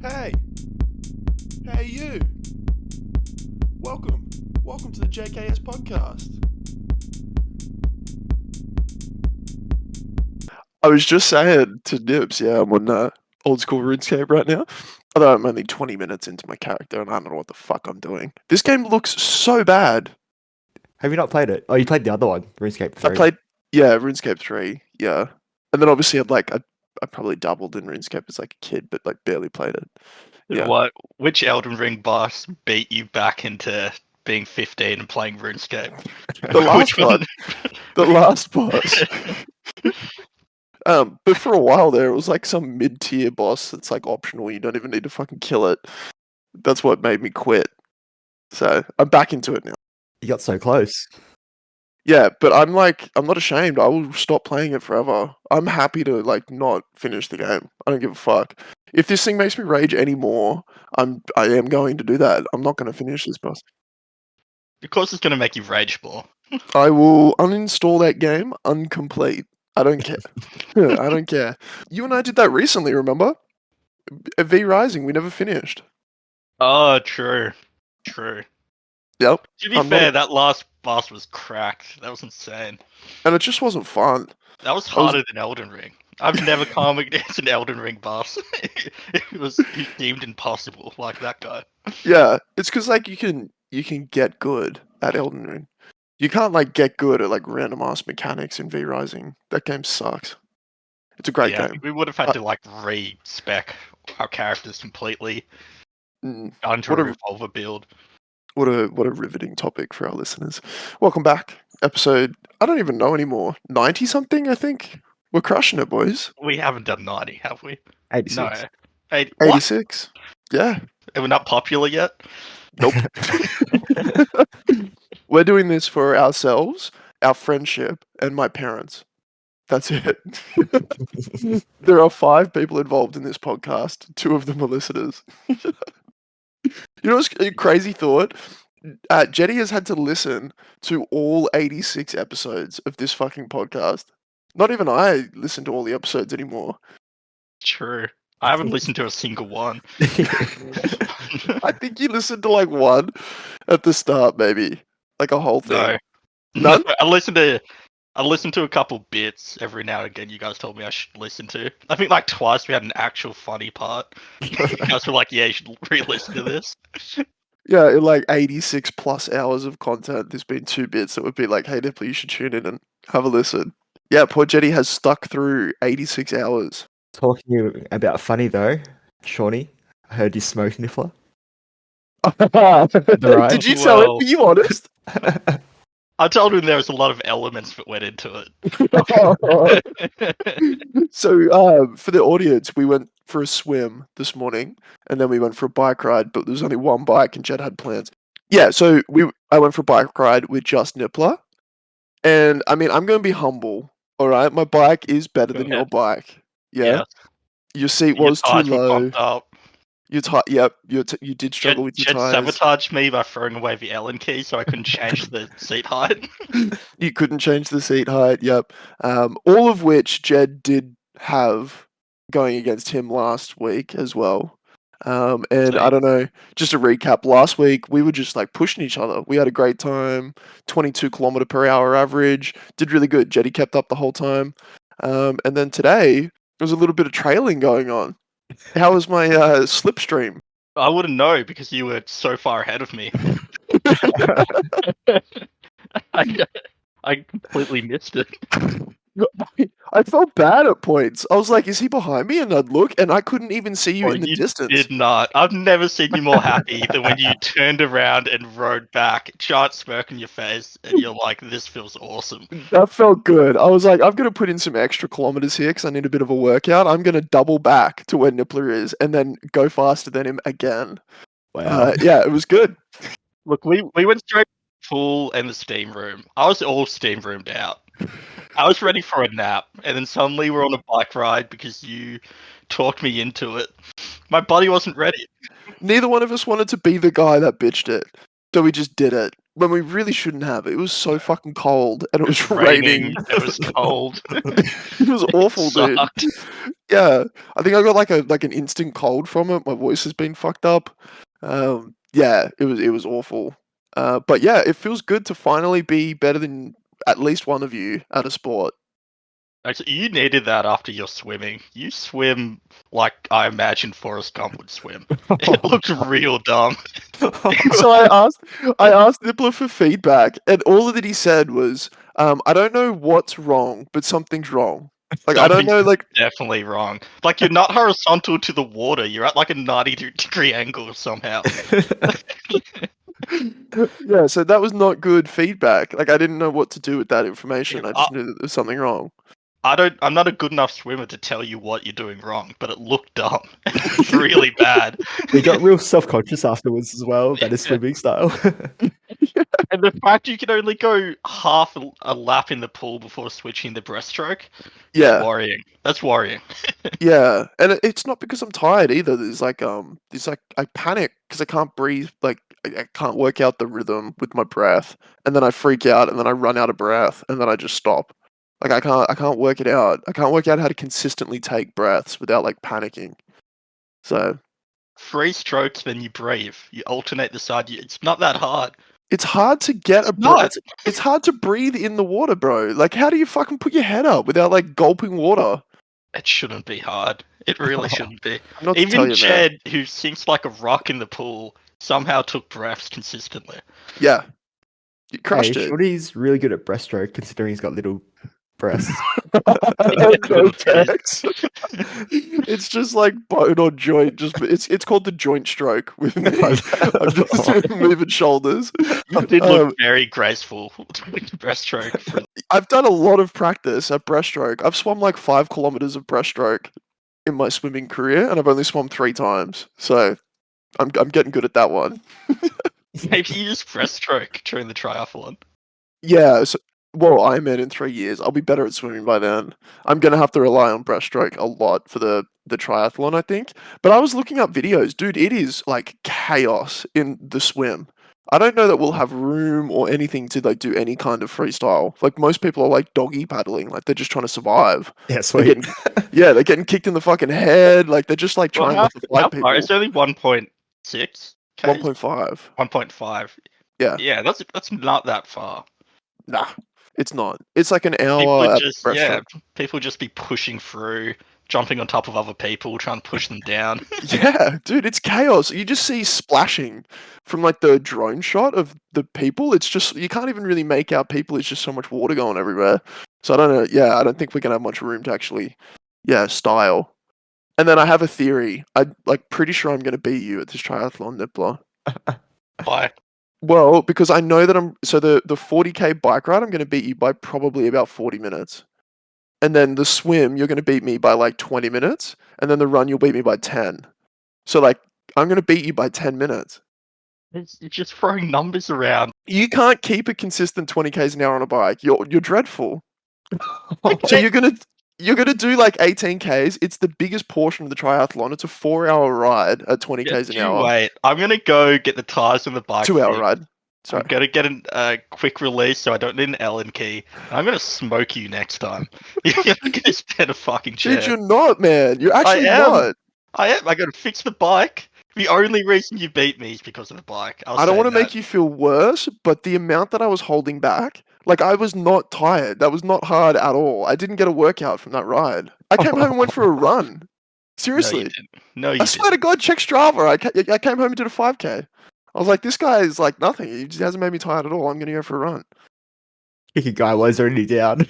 Hey! Hey you! Welcome to the JKS podcast. I was just saying to Nibs, I'm on old school RuneScape right now. Although I'm only 20 minutes into my character and I don't know what the fuck I'm doing. This game looks so bad. Have you not played it? Oh, you played the other one, RuneScape 3. I played, RuneScape 3, yeah. And then obviously I probably dabbled in RuneScape as like a kid, but like barely played it. Yeah. Which Elden Ring boss beat you back into being 15 and playing RuneScape? The last one. The last boss. But for a while there, it was like some mid-tier boss that's like optional. You don't even need to fucking kill it. That's what made me quit. So I'm back into it now. You got so close. Yeah, but I'm not ashamed. I will stop playing it forever. I'm happy to like not finish the game. I don't give a fuck. If this thing makes me rage anymore, I am going to do that. I'm not going to finish this boss. Of course, it's going to make you rage more. I will uninstall that game incomplete. I don't care. I don't care. You and I did that recently, remember? V Rising, we never finished. Oh, true. Yep. To be fair, that last boss was cracked. That was insane. And it just wasn't fun. That was harder than Elden Ring. I've never come against an Elden Ring boss. He seemed impossible, like that guy. Yeah, it's because like you can get good at Elden Ring. You can't like get good at like random ass mechanics in V Rising. That game sucks. It's a great game. We would have had to like re-spec our characters completely under a revolver build. What a riveting topic for our listeners. Welcome back. Episode, I don't even know anymore. 90 something, I think. We're crushing it, boys. We haven't done 90, have we? 86. No. 86. Yeah. Are we not popular yet? Nope. We're doing this for ourselves, our friendship, and my parents. That's it. There are 5 people involved in this podcast. 2 of them are listeners. You know what's a crazy thought? Jetty has had to listen to all 86 episodes of this fucking podcast. Not even I listen to all the episodes anymore. True. I haven't listened to a single one. I think you listened to like one at the start, maybe. Like a whole thing. No. None? I listened to a couple bits every now and again you guys told me I should listen to. I think like twice we had an actual funny part. You guys were like, yeah, you should re-listen to this. Yeah, in like 86 plus hours of content, there's been 2 bits that would be like, hey, Nipple, you should tune in and have a listen. Yeah, poor Jetty has stuck through 86 hours. Talking about funny though, Shawnee, I heard you smoke Niffler. Did you tell him? Were you honest? I told him there was a lot of elements that went into it. So, for the audience, we went for a swim this morning, and then we went for a bike ride, but there was only one bike, and Jed had plans. Yeah, so I went for a bike ride with just Nippler, and I mean, I'm going to be humble, all right? My bike is better than your bike. Yeah? Your seat was too low. Yep, you did struggle with your Jed tires. sabotaged me by throwing away the Allen key so I couldn't change the seat height. You couldn't change the seat height, yep. All of which Jed did have going against him last week as well. And I don't know, just to recap, last week we were just like pushing each other. We had a great time, 22 kilometer per hour average, did really good. Jetty kept up the whole time. And then today, there was a little bit of trailing going on. How was my slipstream? I wouldn't know because you were so far ahead of me. I completely missed it. I felt bad at points. I was like, is he behind me? And I'd look, and I couldn't even see you in the distance. Did not. I've never seen you more happy than when you turned around and rode back, giant smirk on your face, and you're like, this feels awesome. That felt good. I was like, I'm going to put in some extra kilometers here because I need a bit of a workout. I'm going to double back to where Nippler is and then go faster than him again. Wow. Yeah, it was good. Look, we went straight to the pool and the steam room. I was all steam roomed out. I was ready for a nap, and then suddenly we're on a bike ride because you talked me into it. My body wasn't ready. Neither one of us wanted to be the guy that bitched it, so we just did it. when we really shouldn't have. It was so fucking cold, and it was Raining. raining. It was cold. It was awful, dude. Sucked. Yeah, I think I got like an instant cold from it. My voice has been fucked up. Yeah, it was awful. But yeah, it feels good to finally be better than at least one of you at a sport. Actually, you needed that after your swimming. You swim like I imagine Forrest Gump would swim. It looked real dumb. So I asked Nibbler for feedback, and all that he said was, "I don't know what's wrong, but something's wrong. Like I don't Something's know, like definitely wrong. Like you're not horizontal to the water. You're at like a 90-degree angle somehow. yeah." So that was not good feedback. Like I didn't know what to do with that information. I I, just knew that there was something wrong. I'm not a good enough swimmer to tell you what you're doing wrong, but it looked dumb. It looked really bad. We got real self-conscious afterwards as well about his Yeah. swimming style. And the fact you can only go half a lap in the pool before switching the breaststroke, Yeah, worrying. That's worrying. yeah, and it's not because I'm tired either. There's like I panic because I can't breathe. Like I can't work out the rhythm with my breath, and then I freak out, and then I run out of breath, and then I just stop. Like I can't work it out. I can't work out how to consistently take breaths without like panicking. So 3 strokes, then you breathe. You alternate the side. It's not that hard. it's hard to get a It's not. it's hard to breathe in the water, bro. Like how do you fucking put your head up without like gulping water? It shouldn't be hard. It really shouldn't be. Not to tell Even you, man. Jed, who sinks like a rock in the pool, somehow took breaths consistently. Yeah, you Hey, crushed it. Shorty's really good at breaststroke considering he's got little breasts. No text. It's just like bone or joint. Just it's called the joint stroke with me. I'm just moving shoulders. You did look very graceful with the breaststroke. I've done a lot of practice at breaststroke. I've swum like 5 kilometers of breaststroke in my swimming career, and I've only swum 3 times. So I'm getting good at that one. Maybe you just breaststroke during the triathlon. Yeah. So, well, Ironman in 3 years. I'll be better at swimming by then. I'm gonna have to rely on breaststroke a lot for the triathlon, I think. But I was looking up videos, dude. It is like chaos in the swim. I don't know that we'll have room or anything to like do any kind of freestyle. Like most people are like doggy paddling, like they're just trying to survive. Yeah, They're sweet. getting, yeah, they're getting kicked in the fucking head. Like they're just like Well, trying how to fight people. far? It's only 1.6. 1.5. 1.5. Yeah. Yeah, that's not that far. Nah, it's not. It's like an People hour at just breaststroke. people just be pushing through, jumping on top of other people, trying to push them down. Yeah, dude, it's chaos. You just see splashing from like the drone shot of the people. It's just you can't even really make out people. It's just so much water going everywhere. So I don't know. Yeah, I don't think we're gonna have much room to actually, style. And then I have a theory. I like pretty sure I'm gonna beat you at this triathlon, Nippler. Why? Well, because I know that the 40K bike ride I'm gonna beat you by probably about 40 minutes. And then the swim, you're going to beat me by like 20 minutes. And then the run, you'll beat me by 10. So, like, I'm going to beat you by 10 minutes. It's just throwing numbers around. You can't keep a consistent 20 Ks an hour on a bike. You're dreadful. So you're gonna do like 18 Ks. It's the biggest portion of the triathlon. It's a 4-hour ride at 20 Ks an hour. Wait, I'm gonna go get the tires on the bike. 2-hour ride. Sorry. I'm gonna get a quick release, so I don't need an Allen key. I'm gonna smoke you next time. You're gonna spend a fucking chair. Dude, you're not, man. You're actually I am. not. I am. I gotta fix the bike. The only reason you beat me is because of the bike. I don't want to make you feel worse, but the amount that I was holding back, like I was not tired. That was not hard at all. I didn't get a workout from that ride. I came home and went for a run. Seriously. No, you didn't. No, you I swear to God, check Strava. I came home and did a 5K. I was like, this guy is like nothing. He just hasn't made me tired at all. I'm going to go for a run. Your guy was already down.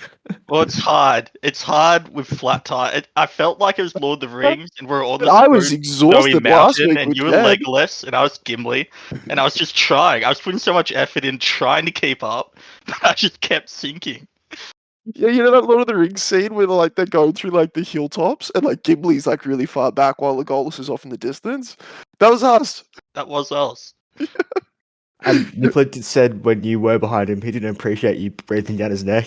Well, it's hard. It's hard with flat tire. I felt like it was Lord of the Rings, and we're all. I was exhausted last week. And you were Legolas, and I was Gimli, and I was just trying. I was putting so much effort in trying to keep up, but I just kept sinking. Yeah, you know that Lord of the Rings scene where like they're going through like the hilltops, and like Gimli's like really far back while Legolas is off in the distance. That was us. That was us. And Nicola said when you were behind him, he didn't appreciate you breathing down his neck.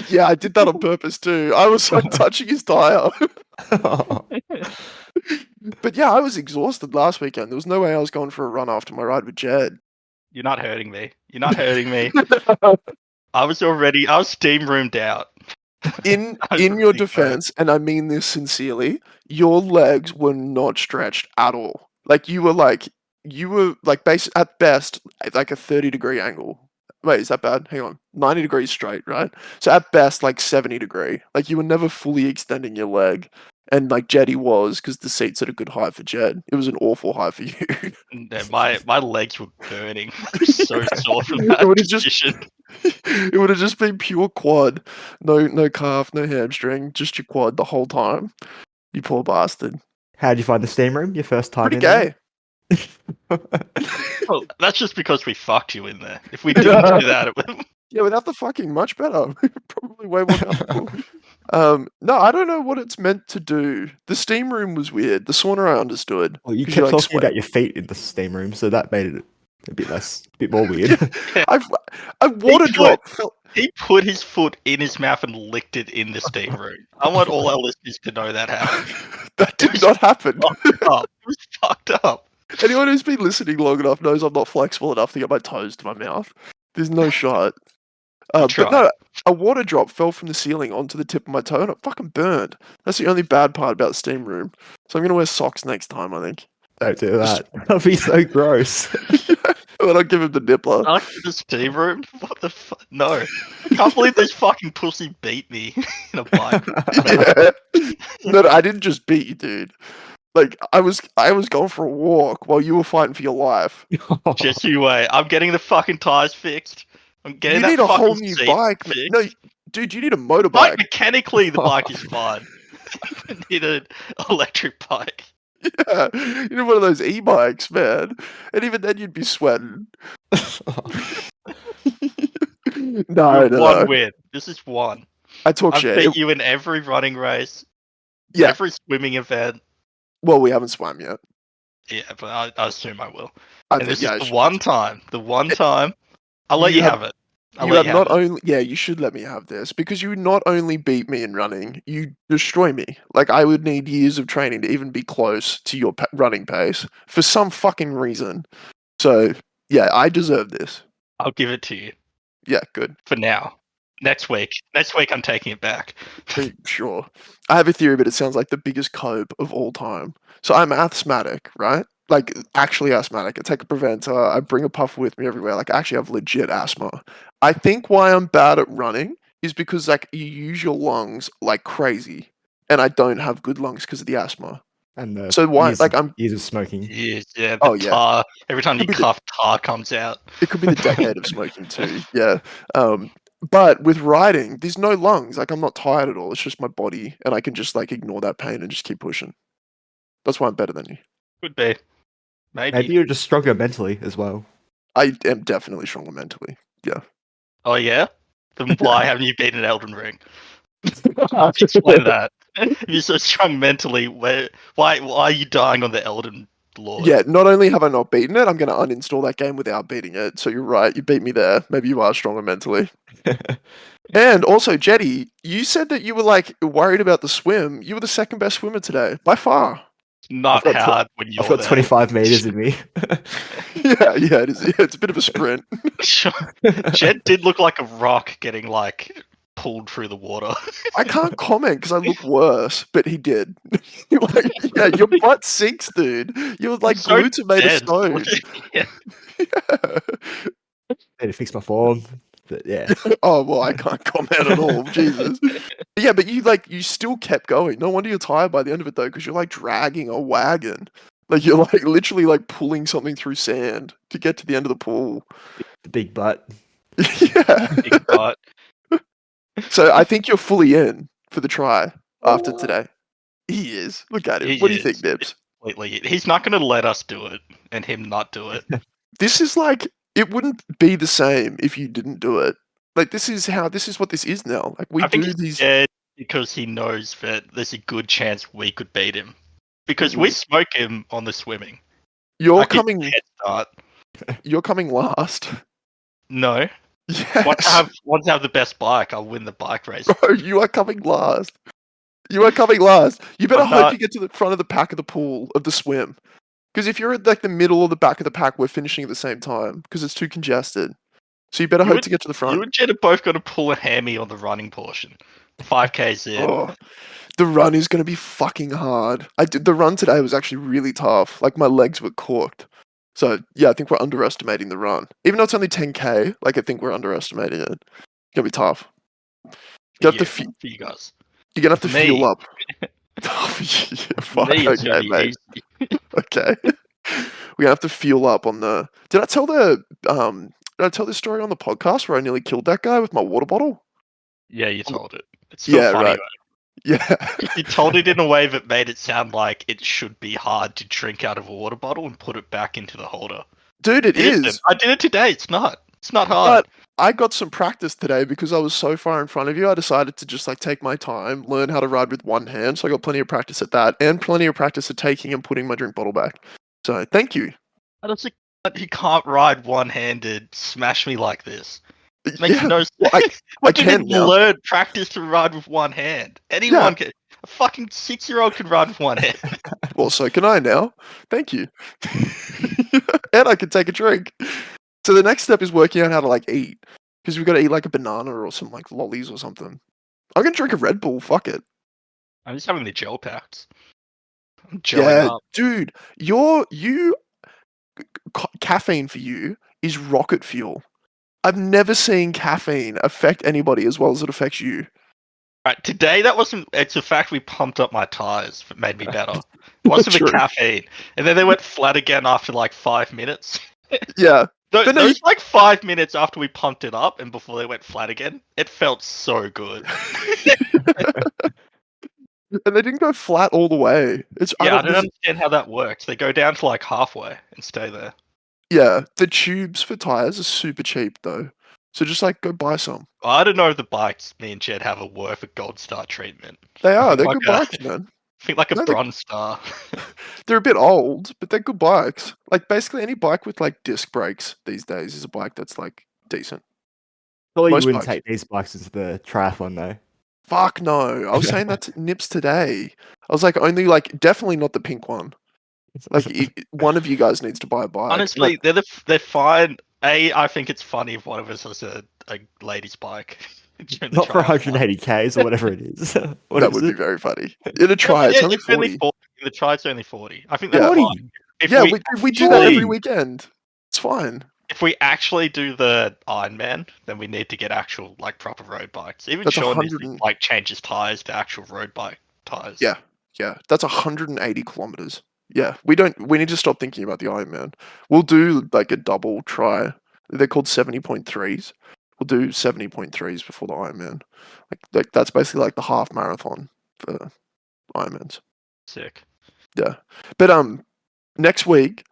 Yeah, I did that on purpose too. I was like touching his tire. But yeah, I was exhausted last weekend. There was no way I was going for a run after my ride with Jed. You're not hurting me. You're not hurting me. I was steam roomed out. In I your really defense, and I mean this sincerely, your legs were not stretched at all. Like you were like at best like a 30-degree angle. Wait, is that bad? Hang on. 90 degrees straight, right? So at best like 70-degree. Like you were never fully extending your leg. And like Jetty was, because the seat's at a good height for Jed. It was an awful height for you. No, my legs were burning. I was so sore from that It would have position. it would have just been pure quad. No calf, no hamstring, just your quad the whole time. You poor bastard. How'd you find the steam room? Your first time Pretty in there? gay. Well, that's just because we fucked you in there. If we didn't do that, it would... Yeah, without the fucking much better. Probably way more comfortable. No, I don't know what it's meant to do. The steam room was weird. The sauna I understood. Well, you 'cause kept like, talking about your feet in the steam room, so that made it a bit more weird. A water drop felt. He put his foot in his mouth and licked it in the steam room. I want all our listeners to know that happened. That did not happen. It was fucked up. Anyone who's been listening long enough knows I'm not flexible enough to get my toes to my mouth. There's no shot. But no, a water drop fell from the ceiling onto the tip of my toe and it fucking burned. That's the only bad part about the steam room. So I'm going to wear socks next time, I think. Don't do that. That'd be so gross. When I give him the nippler. Stuck in the steam room? What the fuck? No. I can't believe this fucking pussy beat me in a bike. Yeah. No, I didn't just beat you, dude. Like, I was going for a walk while you were fighting for your life. Just you wait. I'm getting the fucking tires fixed. I'm getting You need that a whole fucking new seat bike. fixed. No, dude, you need a Bike motorbike. mechanically, the bike is fine. I need an electric bike. Yeah, you need one of those e-bikes, man. And even then, you'd be sweating. No. One win. This is one. I talk I've shit. beat you in every running race, Yeah. every swimming event. Well, we haven't swam yet. Yeah, but I assume I will. I And think, this yeah, is the one time. I'll let You you have- have it. you have not only, yeah, you should let me have this because you not only beat me in running, you destroy me. Like I would need years of training to even be close to your running pace for some fucking reason. So yeah, I deserve this. I'll give it to you Yeah, good. for now. Next week I'm taking it back. Sure. I have a theory, but it sounds like the biggest cope of all time. So I'm asthmatic, right? Like actually asthmatic. I take a preventer. I bring a puff with me everywhere. Like I actually have legit asthma. I think why I'm bad at running is because like you use your lungs like crazy, and I don't have good lungs because of the asthma. And So why? years, Like I'm. years of smoking. Yeah, the Oh, yeah. tar. Every time you Could be the- cough, tar comes out. It could be the decade of smoking too. Yeah. But with riding, there's no lungs. Like I'm not tired at all. It's just my body, and I can just like ignore that pain and just keep pushing. That's why I'm better than you. Could be. Maybe you're just stronger mentally as well. I am definitely stronger mentally. Yeah. Oh yeah? Then why haven't you beaten Elden Ring? Explain that. If you're so strong mentally, why are you dying on the Elden Lord? Yeah, not only have I not beaten it, I'm going to uninstall that game without beating it. So you're right, you beat me there. Maybe you are stronger mentally. And also, Jetty, you said that you were like worried about the swim. You were the second best swimmer today, by far. Not I've got hard when you're I've got there. 25 meters in me. Yeah, it is. Yeah, it's a bit of a sprint. Jed did look like a rock getting like pulled through the water. I can't comment because I look worse, but he did. Like, yeah, your butt sinks, dude. You're like So glued to made of dead. stone. Yeah. Yeah. Need to fix my form. But yeah. Oh well, I can't comment at all. Jesus. Yeah, but you still kept going. No wonder you're tired by the end of it though, because you're like dragging a wagon. Like you're like literally like pulling something through sand to get to the end of the pool. The big butt. Yeah. Big butt. So I think you're fully in for the try after today. He is. Look at him. He What do you is. think, Nibs? Completely. He's not going to let us do it, and him not do it. This is like it wouldn't be the same if you didn't do it. Like this is what this is now. Like we I think do he's these. scared because he knows that there's a good chance we could beat him. Because we smoke him on the swimming. You're Like, he's coming. head start. You're coming last. No. Yes. Once I have the best bike, I'll win the bike race. Bro, you are coming last. You are coming last. You better I'm hope not- you get to the front of the pack of the pool of the swim. Because if you're at like the middle or the back of the pack, we're finishing at the same time because it's too congested. So you better hope to get to the You front. and Jed are both going to pull a hammy on the running portion. 5Ks in. Oh, the run is going to be fucking hard. The run today was actually really tough. Like my legs were cooked. So yeah, I think we're underestimating the run. Even though it's only 10k, like I think we're underestimating it. It's gonna be tough. You have to for you guys. You're gonna have to For me. fuel up. Fuck, Me, it's okay, gonna be mate. easy. Okay. We're gonna have to fuel up on the. Did I tell this story on the podcast where I nearly killed that guy with my water bottle? Yeah, you told it. It's still funny. Right. Yeah. You told it in a way that made it sound like it should be hard to drink out of a water bottle and put it back into the holder. Dude, it is. I did it today. It's not. It's not hard. But I got some practice today because I was so far in front of you. I decided to just like take my time, learn how to ride with one hand. So I got plenty of practice at that, and plenty of practice at taking and putting my drink bottle back. So thank you. I don't think you can't ride one-handed. Smash me like this. It makes no sense. Well, I can now. Learn practice to ride with one hand. Anyone can. A fucking 6-year-old can ride with one hand. Well, so can I now. Thank you. And I can take a drink. So the next step is working out how to like eat. Because we've got to eat like a banana or some like lollies or something. I'm going to drink a Red Bull. Fuck it. I'm just having the gel packs. I'm gelling up. Dude, caffeine for you is rocket fuel. I've never seen caffeine affect anybody as well as it affects you. Right, today that wasn't. It's a fact we pumped up my tires. It made me better. It wasn't the caffeine, and then they went flat again after like 5 minutes. Yeah, those like 5 minutes after we pumped it up and before they went flat again, it felt so good. And they didn't go flat all the way. I don't understand how that works. They go down to like halfway and stay there. Yeah, the tubes for tires are super cheap though. So just like go buy some. I don't know if the bikes me and Jed have a worth a gold star treatment. They are. They're good bikes, man. I think like a bronze star. They're a bit old, but they're good bikes. Like basically any bike with like disc brakes these days is a bike that's like decent. Surely you wouldn't take these bikes into the triathlon though. Fuck no. I was saying that to Nips today. I was like, only like definitely not the pink one. Like one of you guys needs to buy a bike. Honestly, they're fine. I think it's funny if one of us has a ladies' bike. Not for 180Ks or whatever it is. That would be very funny. In a tri, it's only 40. In the tri, it's only 40. I think that's 40. fine. We do that every weekend. It's fine. If we actually do the Ironman, then we need to get actual like proper road bikes. Even Sean needs to like change his tires to actual road bike tires. Yeah. That's 180 kilometers. Yeah, we need to stop thinking about the Ironman. We'll do like a double try. They're called 70.3s. We'll do 70.3s before the Ironman. Like that's basically like the half marathon for Ironmans. Sick. Yeah. But next week,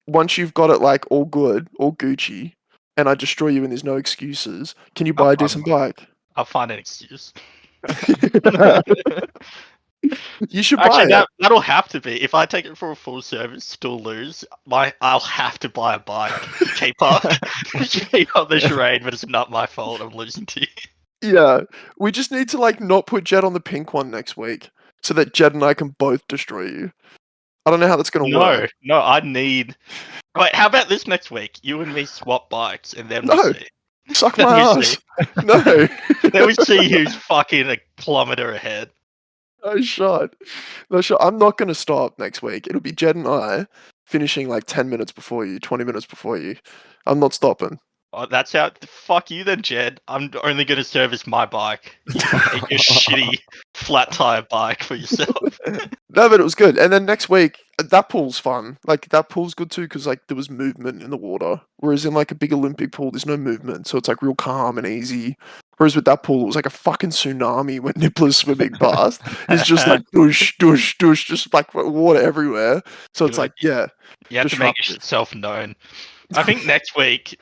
once you've got it like all good, all Gucci, and I destroy you and there's no excuses, can you buy a decent bike? I'll find an excuse. You should buy it. That'll have to be. If I take it for a full service, still lose, I'll have to buy a bike. Keep up the charade, but it's not my fault. I'm losing to you. Yeah, we just need to like not put Jed on the pink one next week, so that Jed and I can both destroy you. I don't know how that's gonna work. No, I need. Wait, how about this next week? You and me swap bikes, and then we see. Suck my ass. No. Then we see who's fucking a kilometer ahead. No shot. I'm not going to stop next week. It'll be Jed and I finishing like 10 minutes before you, 20 minutes before you. I'm not stopping. Oh, that's how. Fuck you then, Jed. I'm only going to service my bike. Your shitty flat tire bike for yourself. No, but it was good. And then next week, that pool's fun. Like that pool's good too because like there was movement in the water. Whereas in like a big Olympic pool, there's no movement, so it's like real calm and easy. Whereas with that pool, it was like a fucking tsunami when Nippler's swimming past. It's just like douche, douche, douche, just like water everywhere. So it's like, yeah. You have to make yourself known. I think next week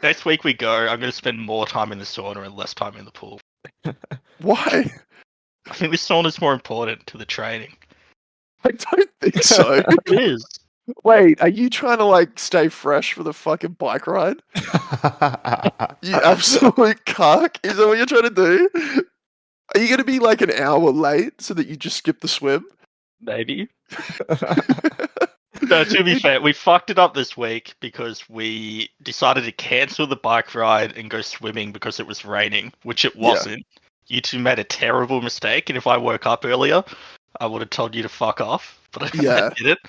we go, I'm going to spend more time in the sauna and less time in the pool. Why? I think the sauna's more important to the training. I don't think so. It is. Wait, are you trying to like stay fresh for the fucking bike ride? You absolute cuck? Is that what you're trying to do? Are you going to be like an hour late so that you just skip the swim? Maybe. No, to be fair, we fucked it up this week because we decided to cancel the bike ride and go swimming because it was raining, which it Yeah. wasn't. You two made a terrible mistake, and if I woke up earlier, I would have told you to fuck off, but I Yeah. didn't.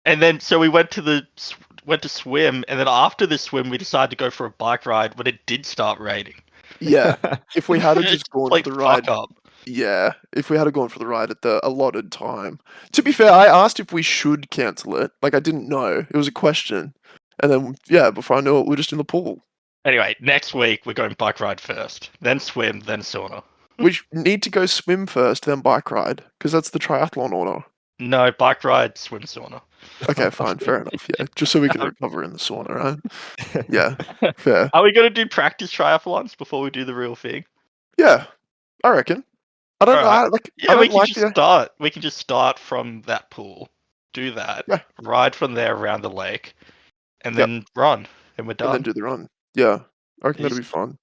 And then, so we went to swim, and then after the swim, we decided to go for a bike ride when it did start raining. Yeah. If we had It's just gone for like the ride, fuck up. yeah. If we had gone for the ride at the allotted time. To be fair, I asked if we should cancel it. Like I didn't know. It was a question. And then yeah, before I knew it, we were just in the pool. Anyway, next week we're going bike ride first, then swim, then sauna. We need to go swim first, then bike ride, because that's the triathlon order. No, bike ride, swim, sauna. Okay, fine, fair enough. Yeah, just so we can recover in the sauna, right? Yeah, fair. Are we going to do practice triathlons before we do the real thing? Yeah, I reckon. I don't Alright. know. Like, Yeah, I we don't can like just the. start. We can just start from that pool, do that, Yeah. ride from there around the lake, and Yep. then run, and we're And done. then do the run. Yeah, I reckon that'd be Easy. fun.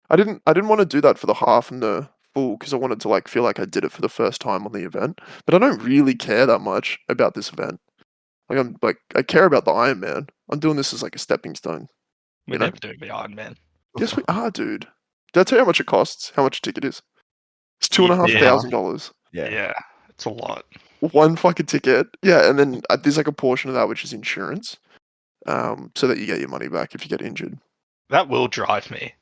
I didn't want to do that for the half and the full because I wanted to like feel like I did it for the first time on the event. But I don't really care that much about this event. Like I care about the Ironman. I'm doing this as like a stepping stone. We're You know? never doing the Ironman. Yes, we are, dude. Did I tell you how much it costs? How much a ticket is? It's $2,500. Yeah, it's a lot. One fucking ticket. Yeah, and then there's like a portion of that which is insurance, so that you get your money back if you get injured. That will drive me.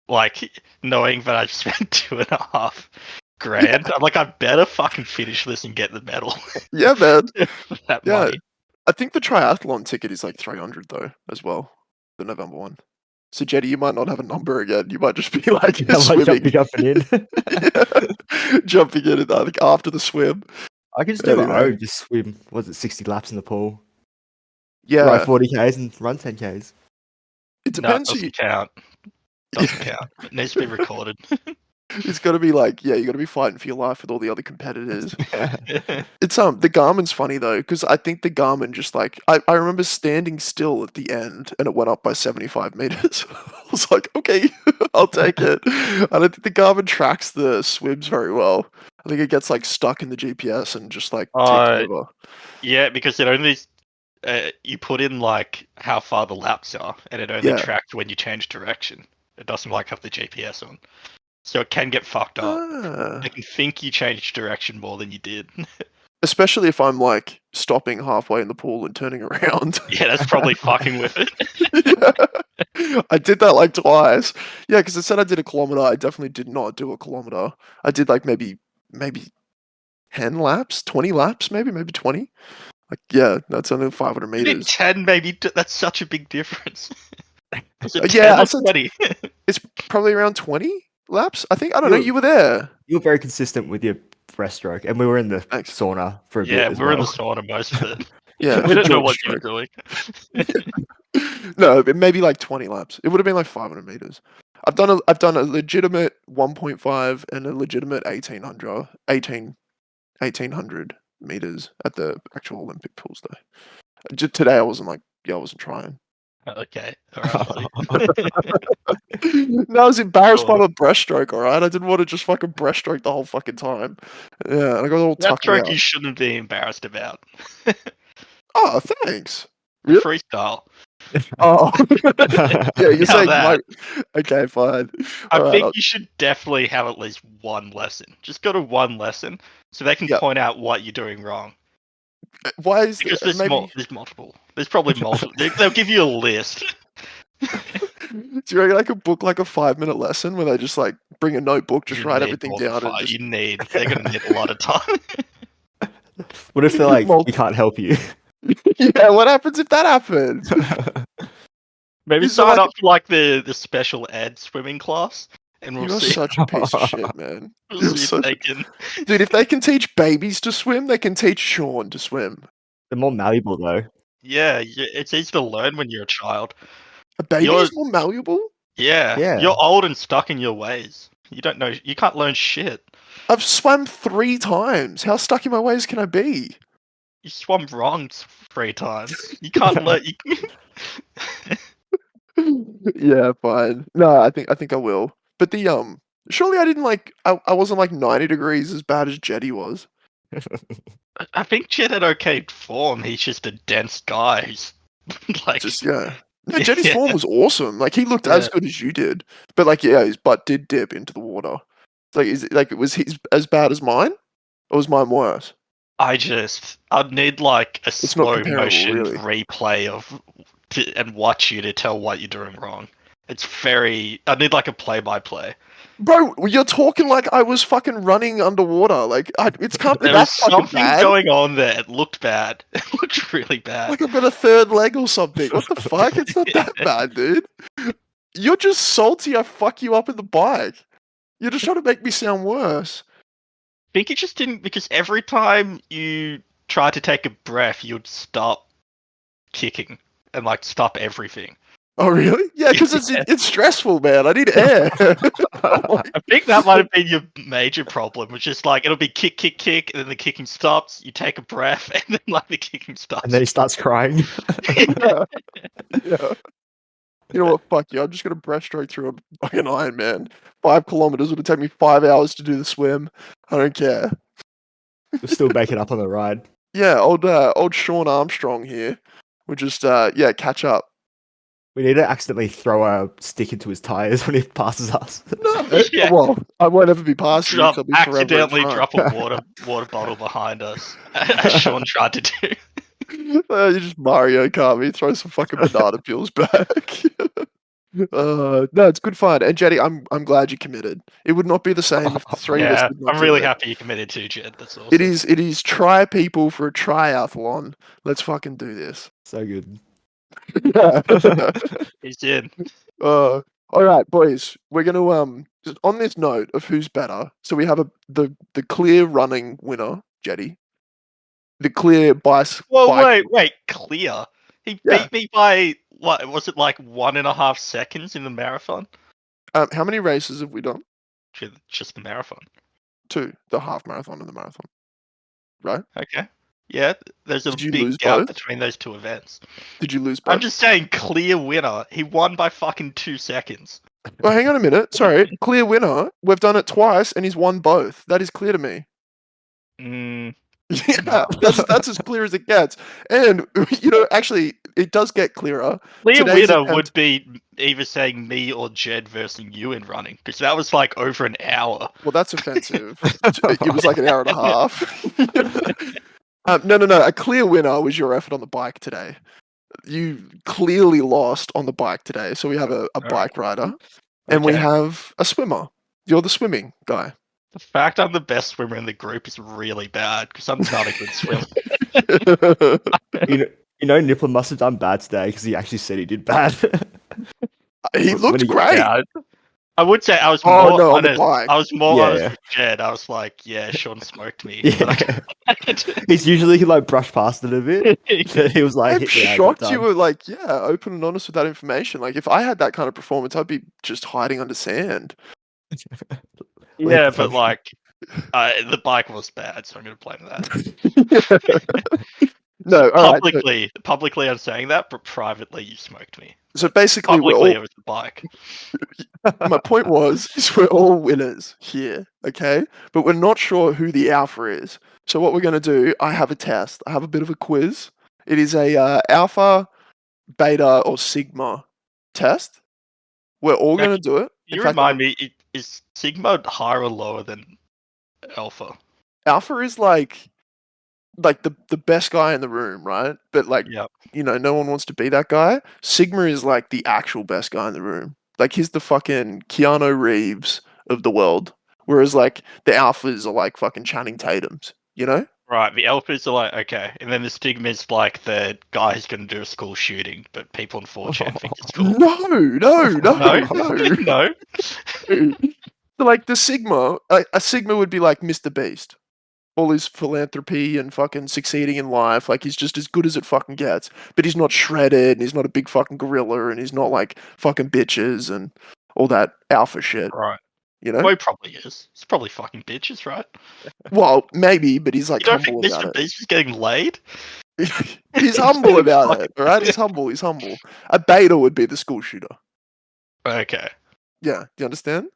Like, knowing that I spent $2,500. I'm like, I better fucking finish this and get the medal. Yeah, man. For that Yeah. money. I think the triathlon ticket is like 300 though, as well. The November one. So Jetty, you might not have a number again. You might just be like swimming. Jumping in. Yeah. Jumping in, I think after the swim. I can just do my Anyway. own. Just swim. Was it 60 laps in the pool? Yeah, Ride 40Ks and run 10Ks. it No, it depends. doesn't count. Doesn't count. It needs to be recorded. It's got to be like, yeah, you got to be fighting for your life with all the other competitors. It's the Garmin's funny though, because I think the Garmin just like I remember standing still at the end and it went up by 75 meters. I was like, okay, I'll take it. I don't think the Garmin tracks the swims very well. I think it gets like stuck in the GPS and just like takes over. Yeah, because it only you put in like how far the laps are, and it only Yeah. tracks when you change direction. It doesn't like have the GPS on, so it can get fucked up. Ah. They can think you changed direction more than you did. Especially if I'm like stopping halfway in the pool and turning around. Yeah, that's probably fucking with it. Yeah. I did that like twice. Yeah, because it said I did a kilometer. I definitely did not do a kilometer. I did like maybe 10 laps, 20 laps, maybe 20. Like, yeah, that's only 500 You did meters. 10, maybe. That's such a big difference. Was it Yeah, 10 I or said 20? it's probably around 20 laps. I think. I don't You know. were- You were there. You were very consistent with your breaststroke, and we were in the Thanks. sauna for a bit Yeah, as we're well. in the sauna most of it. Yeah, We don't know joint what you were stroke. doing. No, but maybe like 20 laps. It would have been like 500 meters. I've done a legitimate 1.5 and a legitimate 1800 meters at the actual Olympic pools though. Just today I wasn't trying. Okay, alright. No, I was embarrassed by Sure. my breaststroke, alright? I didn't want to just fucking breaststroke the whole fucking time. Yeah, and I got all That tucked stroke out. you shouldn't be embarrassed about. Oh, thanks. Really? Freestyle. Oh. Yeah, you're Now saying that- okay, fine. I Alright, think you should definitely have at least one lesson. Just go to one lesson so they can Yep. point out what you're doing wrong. why is Because there, there's, maybe there's multiple. There's probably multiple. They'll give you a list. do you reckon I could book like a 5-minute lesson where they just like bring a notebook, just You write need everything more than down and five. just They're gonna need a lot of time. What if they're like, Mul- we can't help you? yeah, what happens if that happens? Maybe Is there sign like up for like the special ed swimming class, and we'll You're see. such a piece of shit, man. We'll You're see if such they a- can. Dude, if they can teach babies to swim, they can teach Sean to swim. They're more malleable though. Yeah, it's easy to learn when you're a child. A baby You're- is more malleable? Yeah, Yeah. you're old and stuck in your ways. You don't know. You can't learn shit. I've swam 3 times. How stuck in my ways can I be? You swam wrong 3 times. You can't learn. Yeah, fine. No, I think I will. But the surely I didn't like I wasn't like 90 degrees as bad as Jetty was. I think Jed had okay form. He's just a dense guy who's like, Just yeah. No, Jetty's yeah, form was awesome. Like he looked as yeah. good as you did, but like yeah, his butt did dip into the water. Like is it, like was his as bad as mine, or was mine worse? I'd need like a It's not slow comparable, motion really. replay and watch you to tell what you're doing wrong. It's very. I need like a play-by-play. Bro, you're talking like I was fucking running underwater. Like it's can't be There that was fucking something bad. going on there. It looked bad. It looked really bad. Like I've got a third leg or something. What the fuck? It's not that bad, dude. You're just salty. I fuck you up in the bike. You're just trying to make me sound worse. I think it just didn't because every time you tried to take a breath, you'd stop kicking and like stop everything. Oh really? Yeah, because it's stressful, man. I need air. I think that might have been your major problem, which is like it'll be kick, kick, kick, and then the kicking stops. You take a breath, and then like the kicking stops. And then he starts crying. Yeah. Yeah. You know what? Fuck you. I'm just gonna breaststroke through a fucking Ironman. 5 kilometers would take me 5 hours to do the swim. I don't care. We'll still make it up on the ride. Yeah, old Sean Armstrong here. We'll just yeah, catch up. We need to accidentally throw a stick into his tires when he passes us. No, Yeah. well, I won't ever be past you. 'Cause I'll be forever in Accidentally front. drop a water bottle behind us, as Sean tried to do. You just Mario Kart me, throw some fucking banana peels back. No, it's good fun. And Jetty, I'm glad you committed. It would not be the same if the three of us Yeah, did not I'm do really it. happy you committed to Jed. That's awesome. It is try people for a triathlon. Let's fucking do this. So good. He's in. All right, boys. We're gonna just on this note of who's better. So we have the clear running winner, Jetty. The clear bike. Well, wait, clear. He Yeah. beat me by what? Was it like 1.5 seconds in the marathon? How many races have we done? Just the marathon. 2, the half marathon and the marathon. Right? Okay. Yeah, there's a Did you big lose gap both? between those two events. Did you lose both? I'm just saying, clear winner. He won by fucking 2 seconds. Well, hang on a minute. Sorry, clear winner. We've done it twice, and he's won both. That is clear to me. Yeah, that's as clear as it gets. And actually, it does get clearer. Clear Today's winner attempt- would be either saying me or Jed versus you in running, because that was like over an hour. Well, that's offensive. It was like an hour and a half. No. A clear winner was your effort on the bike today. You clearly lost on the bike today. So we have a bike rider, and we Okay. have a swimmer. You're the swimming guy. The fact I'm the best swimmer in the group is really bad, because I'm not a good swimmer. Nippler must have done bad today because he actually said he did bad. He When looked he- great. Yeah, I would say I was Oh, more no, on the honest. bike. I was more Yeah, honest yeah. with Jed. I was like, yeah, Sean smoked me. Yeah. He's usually like brushed past it a bit. But he was like, I'm "Yeah, I got shocked you done." were like, yeah, open and honest with that information. Like, if I had that kind of performance, I'd be just hiding under sand. Yeah, Like, but like, the bike was bad, so I'm going to blame that. No, all right. Publicly I'm saying that, but privately you smoked me. So basically, Publicly it was the bike. my point was, is we're all winners here, okay? But we're not sure who the alpha is. So what we're going to do, I have a test. I have a bit of a quiz. It is a alpha, beta, or sigma test. We're all going to do it. You remind me, is Sigma higher or lower than Alpha? Alpha is like the best guy in the room, right? But like, Yeah. no one wants to be that guy. Sigma is like the actual best guy in the room. Like he's the fucking Keanu Reeves of the world. Whereas like the alphas are like fucking Channing Tatums, you know? Right, the Alphas are like, okay. And then the Stigma is like the guy who's going to do a school shooting, but people in 4chan think it's cool. No. No? So like the Sigma, a Sigma would be like Mr. Beast. All his philanthropy and fucking succeeding in life, like he's just as good as it fucking gets. But he's not shredded, and he's not a big fucking gorilla, and he's not like fucking bitches and all that alpha shit. Right. You know? Well, he probably is. He's probably fucking bitches, right? Well, maybe, but he's like You don't humble think about Mr. it. Beast is getting laid? He's humble about it, alright? He's humble. A beta would be the school shooter. Okay. Yeah, do you understand?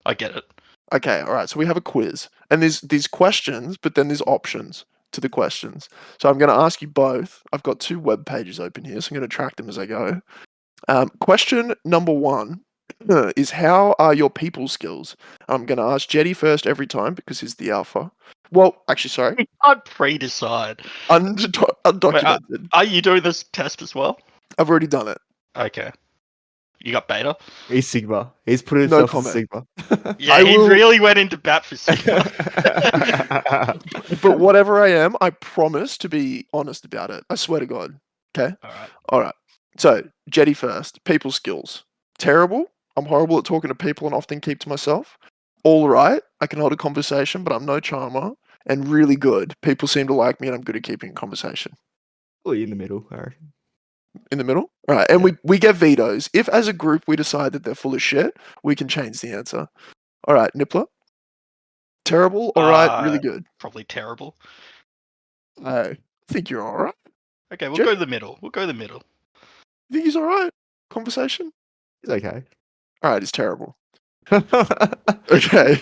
I get it. Okay, all right. So we have a quiz, and there's these questions, but then there's options to the questions. So I'm going to ask you both. I've got 2 web pages open here, so I'm going to track them as I go. Question number 1 is how are your people skills? I'm going to ask Jetty first every time because he's the alpha. Well, actually, sorry, We can't pre-decide. undocumented. Are you doing this test as well? I've already done it. Okay. You got beta? He's Sigma. He's put No himself as comment. Sigma. Yeah, he really went into bat for Sigma. But whatever I am, I promise to be honest about it. I swear to God. Okay? Alright. All right. So, Jetty first. People skills. Terrible. I'm horrible at talking to people and often keep to myself. All right. I can hold a conversation, but I'm no charmer. And really good. People seem to like me and I'm good at keeping a conversation. Probably in the middle, I reckon. In the middle? All right. And we get vetoes. If as a group we decide that they're full of shit, we can change the answer. All right. Nippler? Terrible. All right. Really good. Probably terrible. I think you're all right. Okay, we'll Jetty? go the middle. We'll go the middle. You think he's all right? Conversation? He's okay. All right, it's terrible. Okay.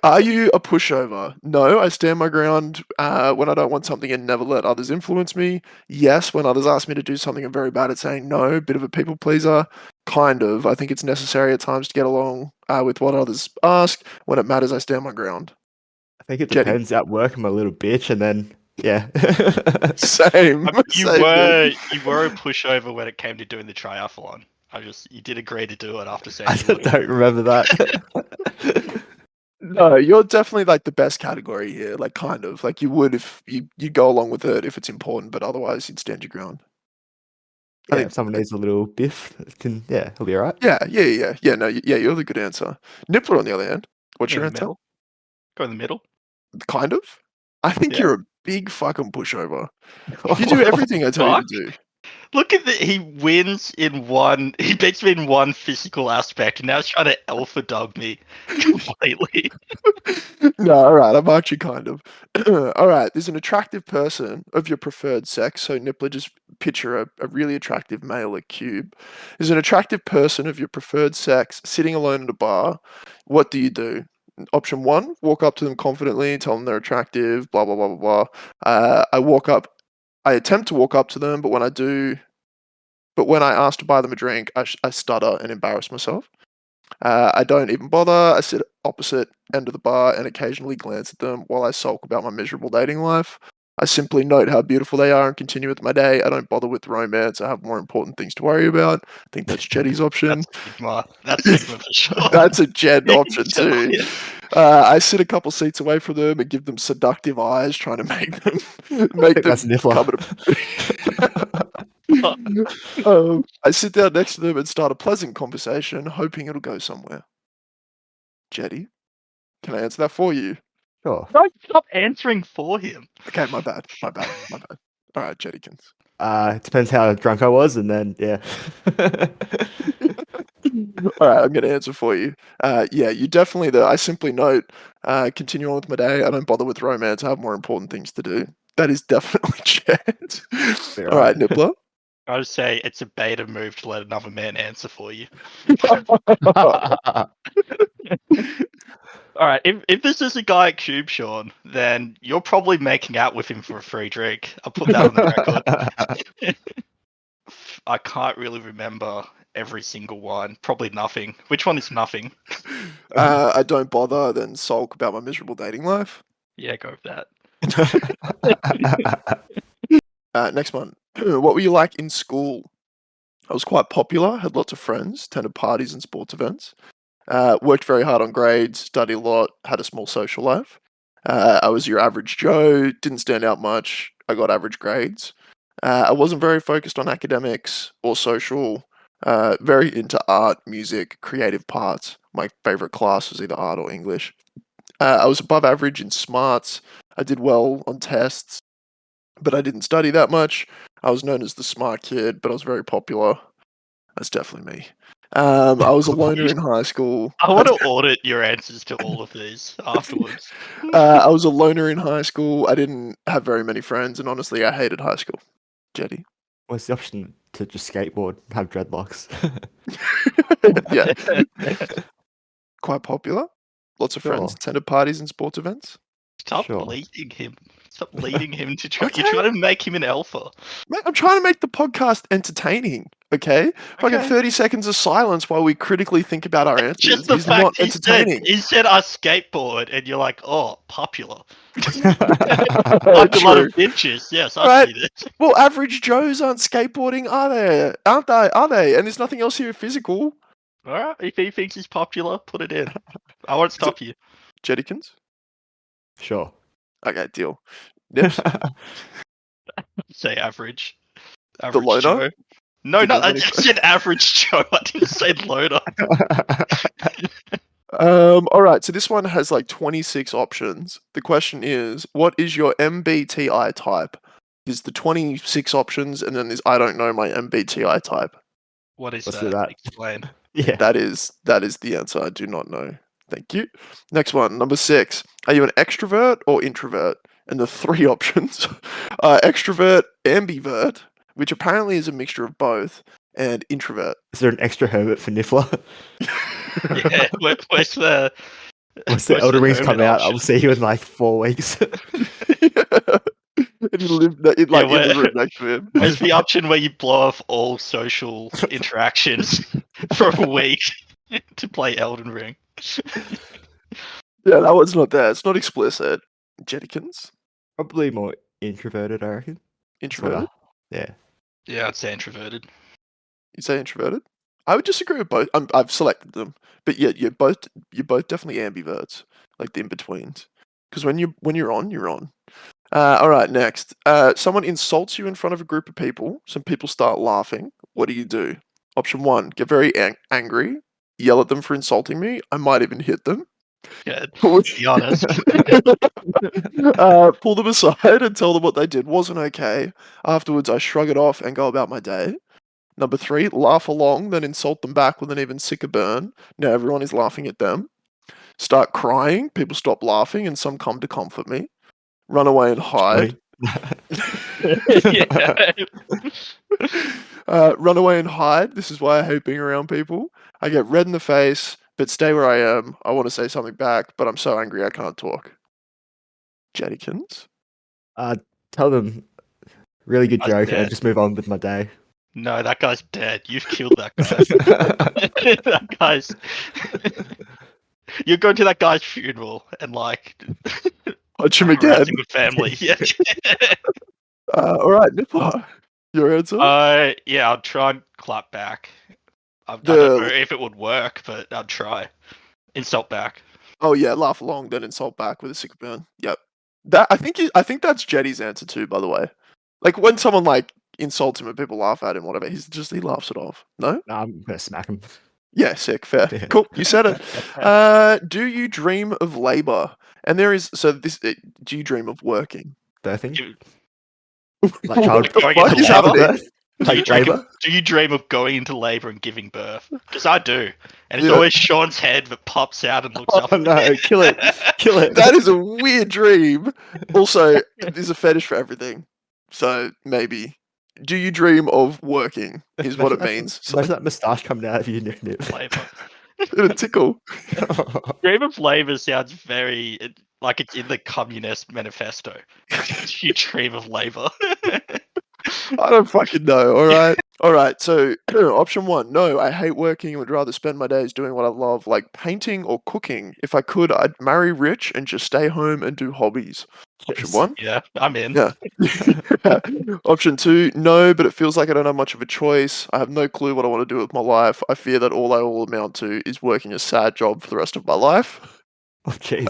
Are you a pushover? No, I stand my ground when I don't want something and never let others influence me. Yes, when others ask me to do something, I'm very bad at saying no. Bit of a people pleaser. Kind of. I think it's necessary at times to get along with what others ask. When it matters, I stand my ground. I think it Jetty. depends. At work, I'm a little bitch, and then yeah. Same. You Same, were dude. a pushover when it came to doing the triathlon. You did agree to do it after saying I you would. don't remember that. No, you're definitely like the best category here. Like, kind of like you would if you go along with it if it's important, but otherwise you'd stand your ground. I Yeah, think if someone needs a little biff, he'll be alright. Yeah. No, yeah, you're the good answer. Nippler, on the other hand, what's your In the answer? middle. Go in the middle. Kind of. I think Yeah. you're a big fucking pushover. You do everything I tell you to Fuck. do. Look at he wins in one. He beats me in one physical aspect, and now he's trying to alpha dog me completely. No, all right, I'm actually kind of. All right, there's an attractive person of your preferred sex. So, Nippler, just picture a really attractive male at Cube. There's an attractive person of your preferred sex sitting alone at a bar. What do you do? Option 1, walk up to them confidently, tell them they're attractive, blah, blah, blah, blah, blah. I attempt to walk up to them, but when I ask to buy them a drink, I stutter and embarrass myself. I don't even bother. I sit opposite end of the bar and occasionally glance at them while I sulk about my miserable dating life. I simply note how beautiful they are and continue with my day. I don't bother with romance. I have more important things to worry about. I think that's Jetty's option. That's Sigma. That's Sigma for sure. That's a Jed option So, too. yeah. I sit a couple seats away from them and give them seductive eyes, trying to make them That's Niffler. I sit down next to them and start a pleasant conversation, hoping it'll go somewhere. Jetty, can I answer that for you? Sure. No, stop answering for him. Okay, my bad. All right, Jettykins. It depends how drunk I was, and then yeah. All right, I'm going to answer for you. Yeah, you definitely. I simply note, continue on with my day. I don't bother with romance. I have more important things to do. That is definitely Jet. All right, Nippler. I would say it's a beta move to let another man answer for you. All right, if this is a guy at Cube, Sean, then you're probably making out with him for a free drink. I'll put that on the record. I can't really remember every single one. Probably nothing. Which one is nothing? I don't bother, then sulk about my miserable dating life. Yeah, go with that. Next one. What were you like in school? I was quite popular, had lots of friends, attended parties and sports events. Worked very hard on grades, studied a lot, had a small social life. I was your average Joe, didn't stand out much. I got average grades. I wasn't very focused on academics or social. Very into art, music, creative parts. My favorite class was either art or English. I was above average in smarts. I did well on tests, but I didn't study that much. I was known as the smart kid, but I was very popular. That's definitely me. I was a loner in high school. I want to audit your answers to all of these afterwards. I was a loner in high school. I didn't have very many friends, and honestly, I hated high school. Jetty. What's the option to just skateboard, have dreadlocks? Yeah. Quite popular. Lots of Sure. friends, attended parties and sports events. Stop Sure. leading him. Stop leading him to try. You're trying to make him an alpha. Mate, I'm trying to make the podcast entertaining, okay? Fucking Okay. 30 seconds of silence while we critically think about our answers Just the is not fact entertaining. he said I skateboard, and you're like, oh, popular. Oh, Like a lot true. of bitches. Yes, I Right. see this. Well, average Joes aren't skateboarding, are they? Aren't they? Are they? And there's nothing else here physical. All right. If he thinks he's popular, put it in. I won't stop you. Jeddikins? Sure. Okay, deal. Nips? Say average. Average loner? Joe. No, The no, I nobody- just said average Joe. I didn't say loader. All right, so this one has like 26 options. The question is, what is your MBTI type? There's the 26 options, and then there's I don't know my MBTI type. What is Let's do that? that. Explain. Yeah. That is the answer. I do not know. Thank you. Next one, number 6. Are you an extrovert or introvert? And the 3 options are extrovert, ambivert, which apparently is a mixture of both, and introvert. Is there an extra Herbert for Niffler? Yeah, where's the... Once the where's Elden Rings Hermit come out, I'll option? see you in like 4 weeks. And you live in the room next to him. Where's the option where you blow off all social interactions for a week to play Elden Ring? Yeah, that one's not there. It's not explicit. Jeddikins? Probably more introverted, I reckon. Introverted? Yeah. Yeah, I'd say introverted. You say introverted? I would disagree with both. I've selected them, but yeah, you're both definitely ambiverts, like the in betweens. Because when you're on, you're on. All right, next. Someone insults you in front of a group of people. Some people start laughing. What do you do? Option 1: get very angry, yell at them for insulting me. I might even hit them. Yeah, Pull be honest. pull them aside and tell them what they did wasn't okay. Afterwards, I shrug it off and go about my day. Number 3, laugh along, then insult them back with an even sicker burn. Now everyone is laughing at them. Start crying, people stop laughing, and some come to comfort me. Run away and hide. Yeah. Run away and hide. This is why I hate being around people. I get red in the face, but stay where I am. I want to say something back, but I'm so angry I can't talk. Jeddikins? Tell them really good I joke said- and just move on with my day. No, that guy's dead. You've killed that guy. That guy's... You're going to that guy's funeral and like... Punch him again. harassing the family. Yeah. All right, Nippler. Your answer? Yeah, I'll try and clap back. I don't know if it would work, but I'd try. Insult back. Oh yeah, laugh along, then insult back with a sick burn. Yep. That I think that's Jetty's answer too, by the way. Like when someone like insults him and people laugh at him, whatever, he laughs it off. No? No, I'm gonna smack him. Yeah, sick, fair. Yeah. Cool, you said it. Do you dream of labor? And there is do you dream of working? Birthing? Do, Like child. What the Going fuck into is labor? happening? Like labour? do you dream of going into labour and giving birth? Because I do. And it's Yeah. always Sean's head that pops out and looks up. Oh no, kill it. Kill it. That is a weird dream. Also, there's a fetish for everything. So maybe. Do you dream of working? Is what it means. So, Imagine that moustache coming out of your nip nip. Labour. it'll tickle. Dream of labour sounds very like it's in the Communist Manifesto. You dream of labour. I don't fucking know. All right. So option 1: no, I hate working and would rather spend my days doing what I love, like painting or cooking. If I could, I'd marry rich and just stay home and do hobbies. Option Yes. 1. Yeah, I'm in. Yeah. Option 2: no, but it feels like I don't have much of a choice. I have no clue what I want to do with my life. I fear that all I will amount to is working a sad job for the rest of my life. Oh jeez.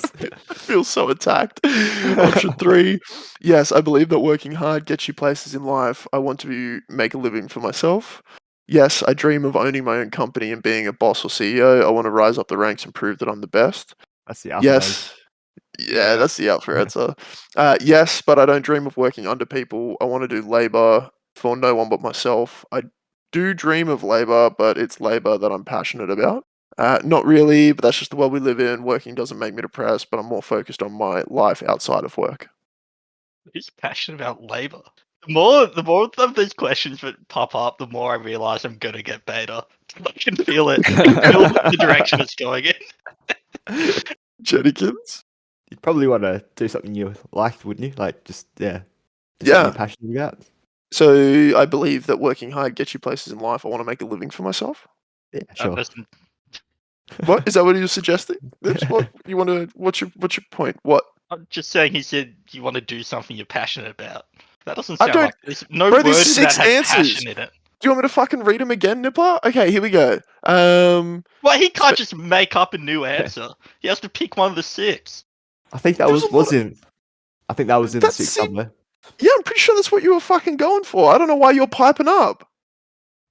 I feel so attacked. Option 3: yes, I believe that working hard gets you places in life. I want to make a living for myself. Yes, I dream of owning my own company and being a boss or CEO. I want to rise up the ranks and prove that I'm the best. That's the alpha. Yes. Yeah, that's the alpha answer. Yes, but I don't dream of working under people. I want to do labor for no one but myself. I do dream of labor, but it's labor that I'm passionate about. Not really, but that's just the world we live in. Working doesn't make me depressed, but I'm more focused on my life outside of work. Who's passionate about labour? The more of these questions that pop up, the more I realise I'm gonna get beta. I can feel it. I can feel the direction it's going in. Jedikins? You'd probably want to do something you liked, wouldn't you? Like, just something Yeah. you're passionate about. So I believe that working hard gets you places in life. I want to make a living for myself. Yeah, That sure. person- What is that? What you're suggesting? That's what you want to. What's your point? What? I'm just saying he said you want to do something you're passionate about. That doesn't I sound don't- like this. No Bro, word there's in that 6 has answers. passion in it. Do you want me to fucking read them again, Nippler? Okay, here we go. Well, he can't just make up a new answer. He has to pick one of the 6. I think that There's a lot was in. I think that was in the That's 6 it. somewhere. Yeah, I'm pretty sure that's what you were fucking going for. I don't know why you're piping up.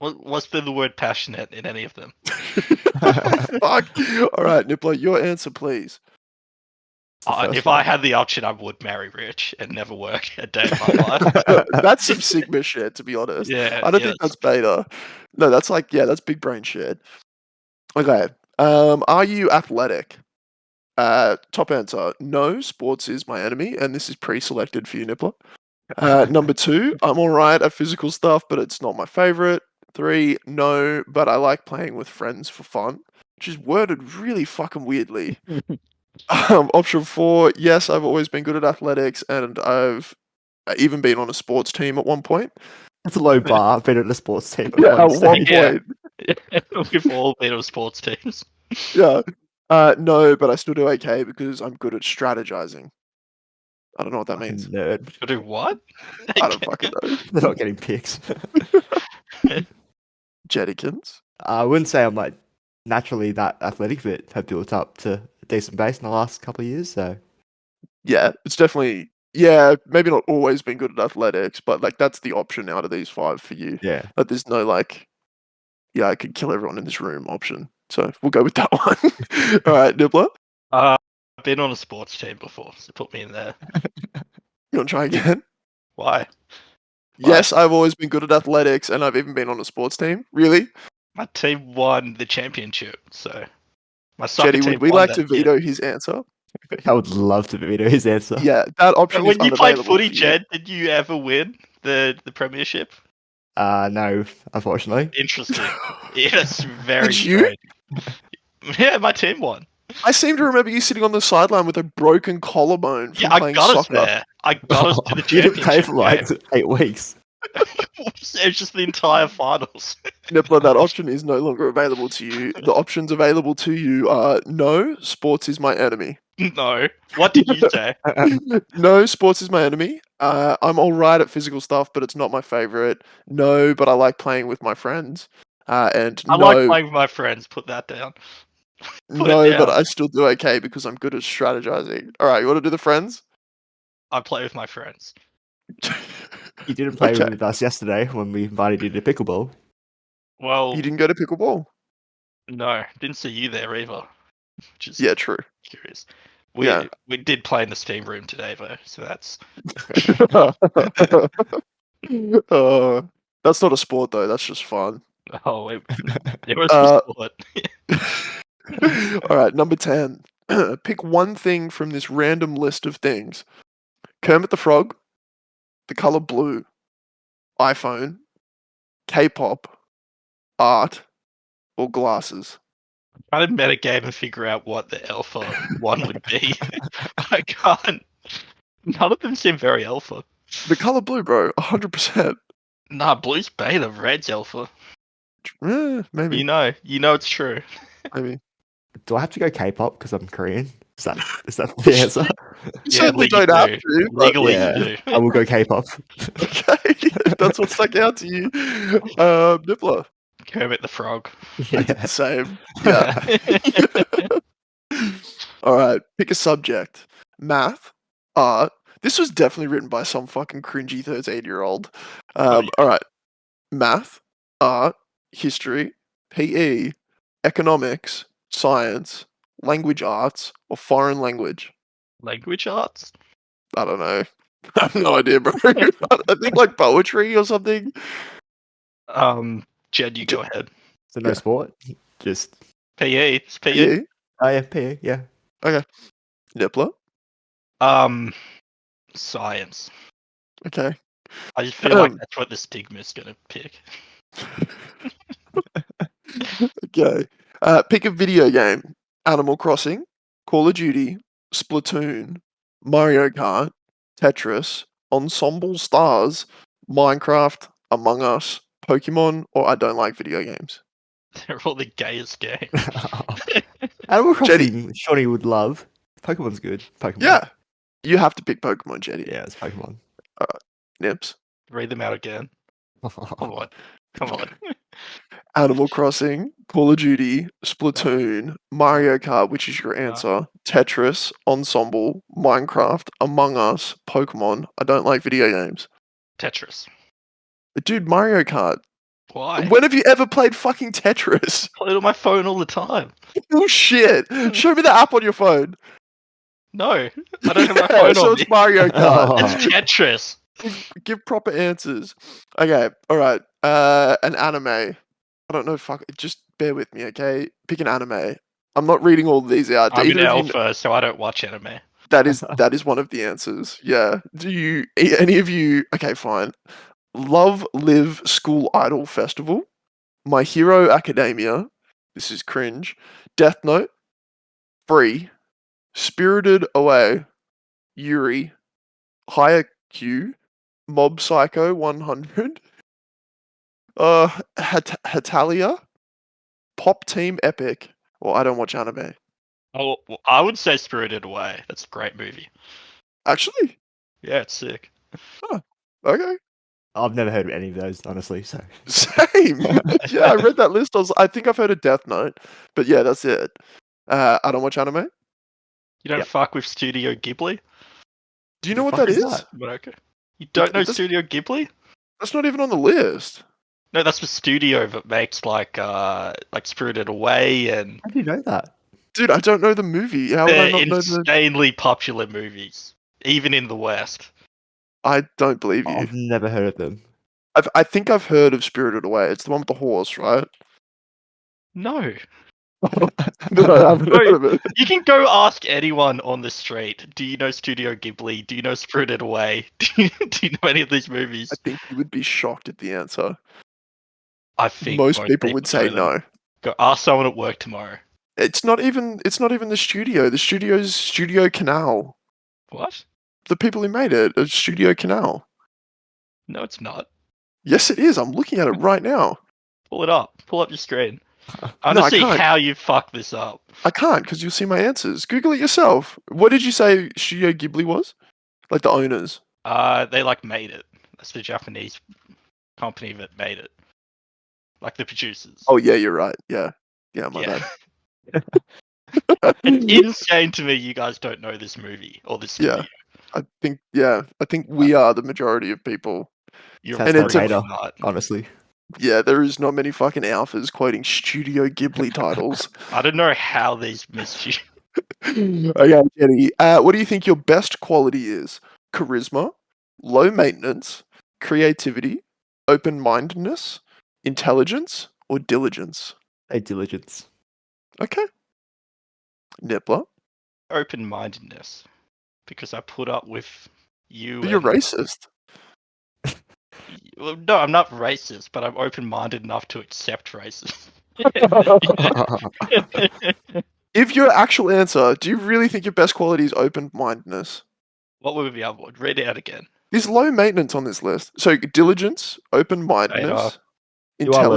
Was there the word passionate in any of them? Fuck. All right, Nippler, your answer, please. If I had the option, I would marry rich and never work a day of my life. That's some Sigma shit, to be honest. Yeah, I don't think that's beta. No, that's like, yeah, that's big brain shit. Okay. Are you athletic? Top answer, no, sports is my enemy, and this is pre-selected for you, Nippler. Number 2, I'm alright at physical stuff, but it's not my favorite. 3, no, but I like playing with friends for fun, which is worded really fucking weirdly. Option 4, yes, I've always been good at athletics, and I've even been on a sports team at one point. That's a low bar. I've been at a sports team at Yeah, one at one stage. Yeah. point. We've all been on sports teams. Yeah. No, but I still do okay because I'm good at strategizing. I don't know what that Fucking means. nerd. I do what? I don't fucking know. They're not getting picks. Jedikins. I wouldn't say I'm like naturally that athletic, but have built up to a decent base in the last couple of years. So Yeah, it's definitely, yeah, maybe not always been good at athletics, but like that's the option out of these 5 for you. yeah, But there's no like, yeah, I could kill everyone in this room option. So we'll go with that one. All right, Nibbler, I've been on a sports team before, so put me in there. you want to try again? Why? Yes, I've always been good at athletics, and I've even been on a sports team. Really? My team won the championship, so my soccer Jetty, team would we won like that to year. veto his answer? I would love to veto his answer. Yeah, that option is When you played unavailable footy, for you. Jed, did you ever win the premiership? No, unfortunately. Interesting. Yes, very Did you? strange. Yeah, my team won. I seem to remember you sitting on the sideline with a broken collarbone from Yeah, I playing got us soccer. there. I got us to the You didn't play championship for like game. 8 weeks. It was just the entire finals. Nippler, that option is no longer available to you. The options available to you are no, sports is my enemy. No. What did you say? No, sports is my enemy. I'm all right at physical stuff, but it's not my favorite. No, but I like playing with my friends. And I no, like playing with my friends. Put that down. Put it no, but down. I still do okay because I'm good at strategizing. All right, you want to do the friends? I play with my friends. You didn't play Okay. with us yesterday when we invited you to pickleball. Well, You didn't go to pickleball? no, didn't see you there either. Which is Yeah, true. curious. Yeah. We did play in the steam room today though, so that's That's not a sport though. That's just fun. it was Uh, sport. All right, number 10. Pick one thing from this random list of things: Kermit the Frog, the color blue, iPhone, K-pop, art, or glasses. Trying to metagame and figure out what the alpha one would be. I can't. None of them seem very alpha. The color blue, bro. 100%. Nah, blue's beta, red's alpha. Maybe. You know it's true. Maybe. Do I have to go K-pop because I'm Korean? Is that the answer? You certainly legally don't have do. to. But Legally, yeah, you do. I will go K-pop. okay, if that's what stuck out to you. Nippler. Kermit the Frog. I did the same. Yeah. All right, pick a subject. Math, art. This was definitely written by some fucking cringy 13-year-old. All right, math, art, history, PE, economics, science, language arts, or foreign language. Language arts? I don't know. I have no idea, bro. I think like poetry or something. Jed, you go ahead. So no Yeah. sport, just PE. It's PE. PE. oh yeah, PE, yeah. Nippler. Science. Okay. I just feel like that's what the stigma's gonna pick. Okay. Pick a video game. Animal Crossing, Call of Duty, Splatoon, Mario Kart, Tetris, Ensemble Stars, Minecraft, Among Us, Pokemon, or I don't like video games? They're all the gayest games. Animal Jetty. Crossing, Shawnee would love. Pokemon's good. Pokemon. Yeah, you have to pick Pokemon, Jetty. Yeah, it's Pokemon. Nips. Read them out again. Come on. Come on. Animal Crossing, Call of Duty, Splatoon, Mario Kart, which is your answer, Tetris, Ensemble, Minecraft, Among Us, Pokemon. I don't like video games. Tetris. Dude, Mario Kart. Why? When have you ever played fucking Tetris? I play it on my phone all the time. Oh shit! Show me the app on your phone. No, I don't have my Yeah, phone so on it's me. Mario Kart. It's Tetris. Give proper answers. Okay, alright. An anime. I don't know, just bear with me, okay? Pick an anime. I'm not reading all these out. Do I'm an either of you alpha, so I don't watch anime. That is one of the answers. Yeah. Do you any of you? Okay, fine. Love Live School Idol Festival, My Hero Academia. This is cringe. Death Note, Free, Spirited Away, Yuri, Haikyuu, Mob Psycho 100, Hatalia, Pop Team Epic. Well, I don't watch anime. Oh, well, I would say Spirited Away. That's a great movie. Actually, Yeah, it's sick. okay. I've never heard of any of those, honestly. So Same. Yeah, I read that list. I think I've heard of Death Note, but yeah, that's it. I don't watch anime. You don't Yep. fuck with Studio Ghibli? Do you know what fuck that is is? that? But okay. You don't know that's- Studio Ghibli? That's not even on the list. No, that's the studio that makes like Spirited Away and how do you know that? Dude, I don't know the movie. How would I they're not know the? insanely popular movies, even in the West. I don't believe you. I've never heard of them. I think I've heard of Spirited Away. It's the one with the horse, right? No. No, I haven't heard of it. You can go ask anyone on the street. Do you know Studio Ghibli? Do you know Spirited Away? Do you know any of these movies? I think you would be shocked at the answer. I think Most people would say know them. no. Go ask someone at work tomorrow. It's not even the studio. The studio's Studio Canal. What? The people who made it are Studio Canal. No, it's not. Yes, it is. I'm looking at it right now. Pull it up. Pull up your screen. I No, want I to see can't. how you fuck this up. I can't because you'll see my answers. Google it yourself. What did you say Studio Ghibli was? Like the owners. They like made it. That's the Japanese company that made it. Like the producers. Oh yeah, you're right. Yeah. Yeah, my yeah. bad. It's insane to me you guys don't know this movie or this studio. I think we are the majority of people. You're Sounds And it's a- hater, not. honestly. Yeah, there is not many fucking alphas quoting Studio Ghibli titles. I don't know how these missed you. Okay, Jenny. What do you think your best quality is? Charisma, low maintenance, creativity, open-mindedness, intelligence, or diligence? A diligence. Okay. Nippler. Open-mindedness. Because I put up with you. But you're and- racist. Well, no, I'm not racist, but I'm open-minded enough to accept racism. If your actual answer, do you really think your best quality is open-mindedness? What would be the other one? Read it out again. There's low maintenance on this list. So diligence, open-mindedness, You are low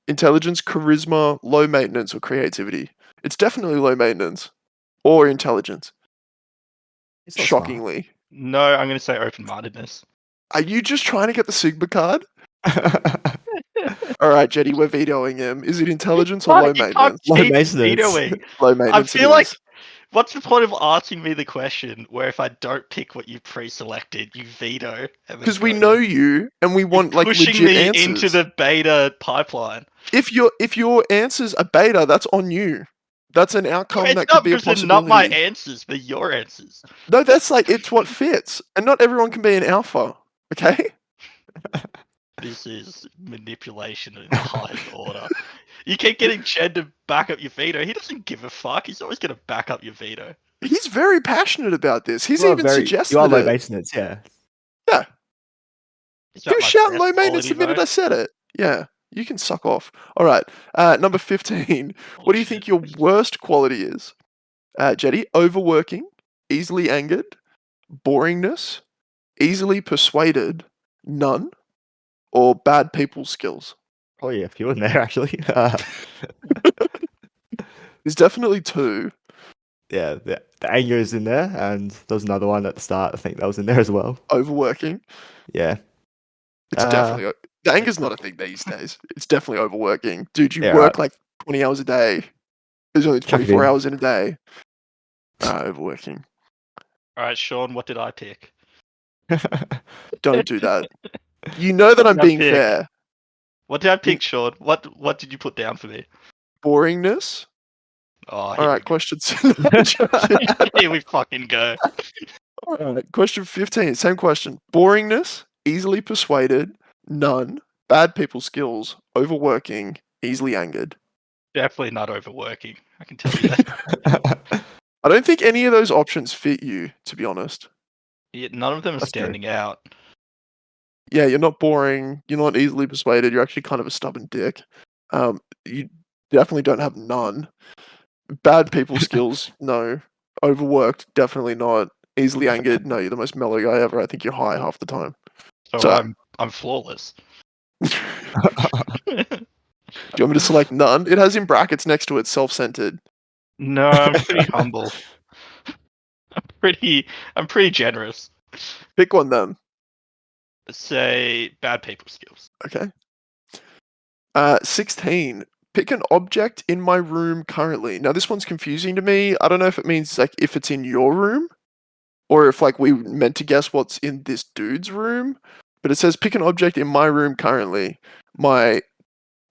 intelligence, charisma, low maintenance, or creativity. It's definitely low maintenance or intelligence. It's not smart. Shockingly. No, I'm going to say open-mindedness. Are you just trying to get the Sigma card? All right, Jetty, we're vetoing him. Is it intelligence or low You can't maintenance? Low keep maintenance. vetoing. Low I maintenance. it feel like, is. what's the point of asking me the question where if I don't pick what you pre-selected, you veto? Because we know you and we want like pushing legit me answers. into the beta pipeline. If your answers are beta, that's on you. That's an outcome It's that not could be a because they're possibility. not my answers, they're your answers. No, that's like it's what fits, and not everyone can be an alpha. Okay. This is manipulation in the highest order. You keep getting Jed to back up your veto. He doesn't give a fuck. He's always going to back up your veto. He's very passionate about this. He's You are even very- suggested You are low it. maintenance, yeah. Is He that was my shouting best low maintenance quality, the minute though? I said it. Yeah. You can suck off. All right. Number 15. What do you think your worst quality is? Jetty, overworking, easily angered, boringness, easily persuaded, none, or bad people skills? Probably a few in there actually. There's definitely two. Yeah, the anger is in there, and there was another one at the start. I think that was in there as well. Overworking. Yeah, It's definitely the anger's not a thing these days. It's definitely overworking. Dude, you Yeah, work right. like 20 hours a day. There's only Chuck it 24 in. hours in a day. Overworking. All right, Sean, what did I pick? Don't do that. You know that I'm What did I being pick? fair. What did I pick, Sean? What did you put down for me? Boringness. Oh, All right, question. Here we fucking go. All right, question 15. Same question. Boringness, easily persuaded, none, bad people skills, overworking, easily angered. Definitely not overworking. I can tell you that. I don't think any of those options fit you, to be honest. Yeah, none of them are That's true. standing out. Yeah, you're not boring. You're not easily persuaded. You're actually kind of a stubborn dick. You definitely don't have none. Bad people skills, no. Overworked, definitely not. Easily angered, no. You're the most mellow guy ever. I think you're high half the time. So I'm flawless. Do you want me to select none? It has in brackets next to it self-centered. No, I'm pretty humble. I'm pretty generous. Pick one then. Say bad people skills. Okay. 16. Pick an object in my room currently. Now this one's confusing to me. I don't know if it means like if it's in your room or if like we meant to guess what's in this dude's room. But it says pick an object in my room currently. My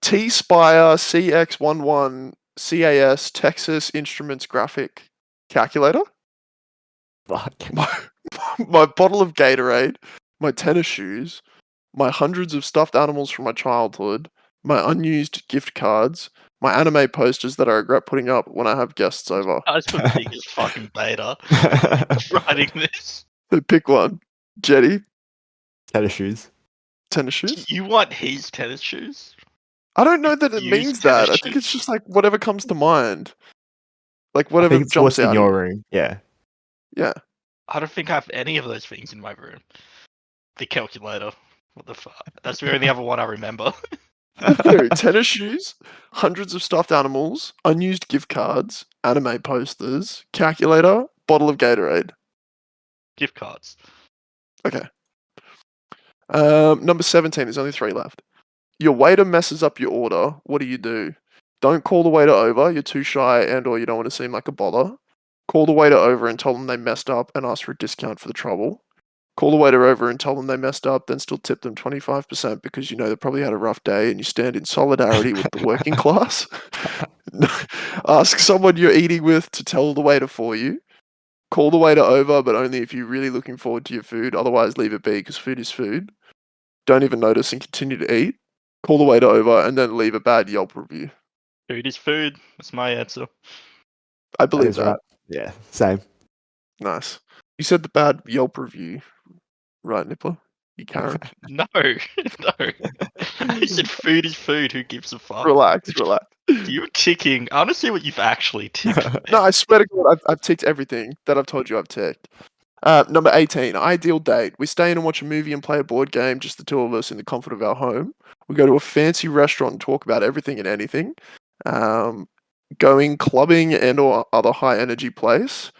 T-Spire CX11 CAS Texas Instruments graphic calculator. Fuck. My bottle of Gatorade, my tennis shoes, my hundreds of stuffed animals from my childhood, my unused gift cards, my anime posters that I regret putting up when I have guests over. That's the biggest fucking beta writing this. So pick one. Jetty, Tennis shoes. tennis shoes? You want his tennis shoes? I don't know that it Used means tennis that. I think shoes? it's just like whatever comes to mind. Like I whatever think it's jumps what's in out. your room. Yeah. Yeah. I don't think I have any of those things in my room. The calculator. What the fuck? That's the only other one I remember. No, tennis shoes, hundreds of stuffed animals, unused gift cards, anime posters, calculator, bottle of Gatorade. Gift cards. Okay. Number 17, there's only 3 left. Your waiter messes up your order. What do? Don't call the waiter over. You're too shy and or you don't want to seem like a bother. Call the waiter over and tell them they messed up and ask for a discount for the trouble. Call the waiter over and tell them they messed up, then still tip them 25% because you know they probably had a rough day and you stand in solidarity with the working class. Ask someone you're eating with to tell the waiter for you. Call the waiter over, but only if you're really looking forward to your food. Otherwise, leave it be because food is food. Don't even notice and continue to eat. Call the waiter over and then leave a bad Yelp review. Food is food. That's my answer. I That believe is that. right. Yeah, same. Nice. You said the bad Yelp review, right, Nippler? You Karen. No, no. I said food is food. Who gives a fuck? Relax. You're ticking. I want to see what you've actually ticked. No, I swear to God, I've ticked everything that I've told you I've ticked. Number 18, ideal date. We stay in and watch a movie and play a board game, just the two of us in the comfort of our home. We go to a fancy restaurant and talk about everything and anything. Going clubbing and or other high energy place.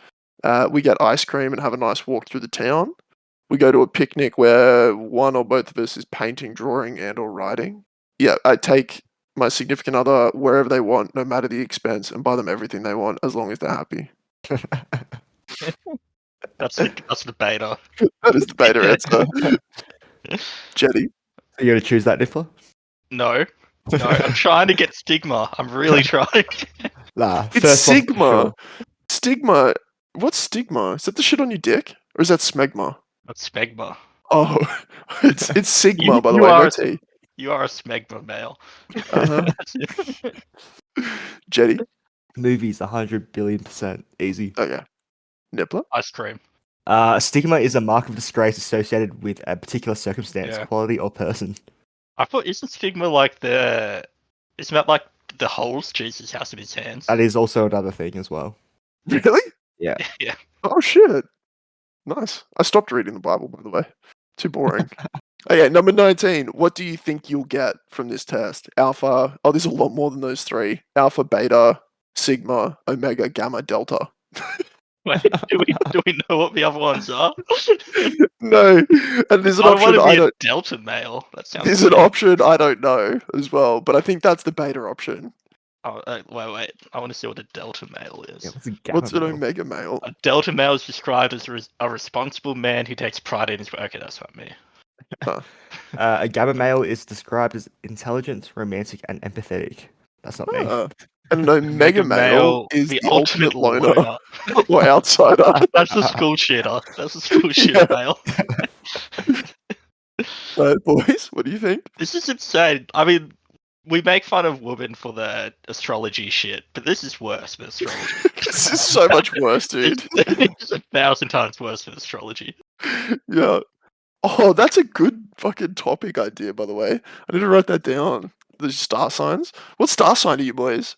We get ice cream and have a nice walk through the town. We go to a picnic where one or both of us is painting, drawing, and or writing. Yeah, I take my significant other wherever they want, no matter the expense, and buy them everything they want as long as they're happy. That's the beta. That is the beta answer. Jetty. Are you going to choose that, Niffler? No, I'm trying to get stigma. I'm really trying. Nah. It's first one for Sigma. sure. Stigma. What's stigma? Is that the shit on your dick? Or is that smegma? That's smegma. Oh, it's Sigma, by the You way, no are T. You are a smegma male. Uh-huh. Jetty. Movies, 100 billion% easy. Okay. Nippler. Ice cream. Stigma is a mark of disgrace associated with a particular circumstance, Yeah. quality, or person. I thought isn't Sigma like isn't that like the holes Jesus has in his hands? That is also another thing as well. Really? Yeah. Yeah. Oh shit! Nice. I stopped reading the Bible, by the way. Too boring. Okay, number 19. What do you think you'll get from this test? Alpha. Oh, there's a lot more than those three. Alpha, beta, sigma, omega, gamma, delta. Wait, do we know what the other ones are? No, and there's an I want option to I be a don't. delta male. That sounds. There's an lame. option I don't know as well, but I think that's the beta option. Oh, wait. I want to see what a delta male is. Yeah, what's a gamma What's an male? omega male? A delta male is described as a responsible man who takes pride in his work. Okay, that's not me. A gamma male is described as intelligent, romantic, and empathetic. That's not me. And an omega male is the ultimate loner or outsider. That's the school shooter. That's the school shooter male. Right, boys, what do you think? This is insane. I mean, we make fun of women for the astrology shit, but this is worse than astrology. This is so much worse, dude. It's 1,000 times worse than astrology. Yeah. Oh, that's a good fucking topic idea, by the way. I need to write that down. The star signs. What star sign are you, boys?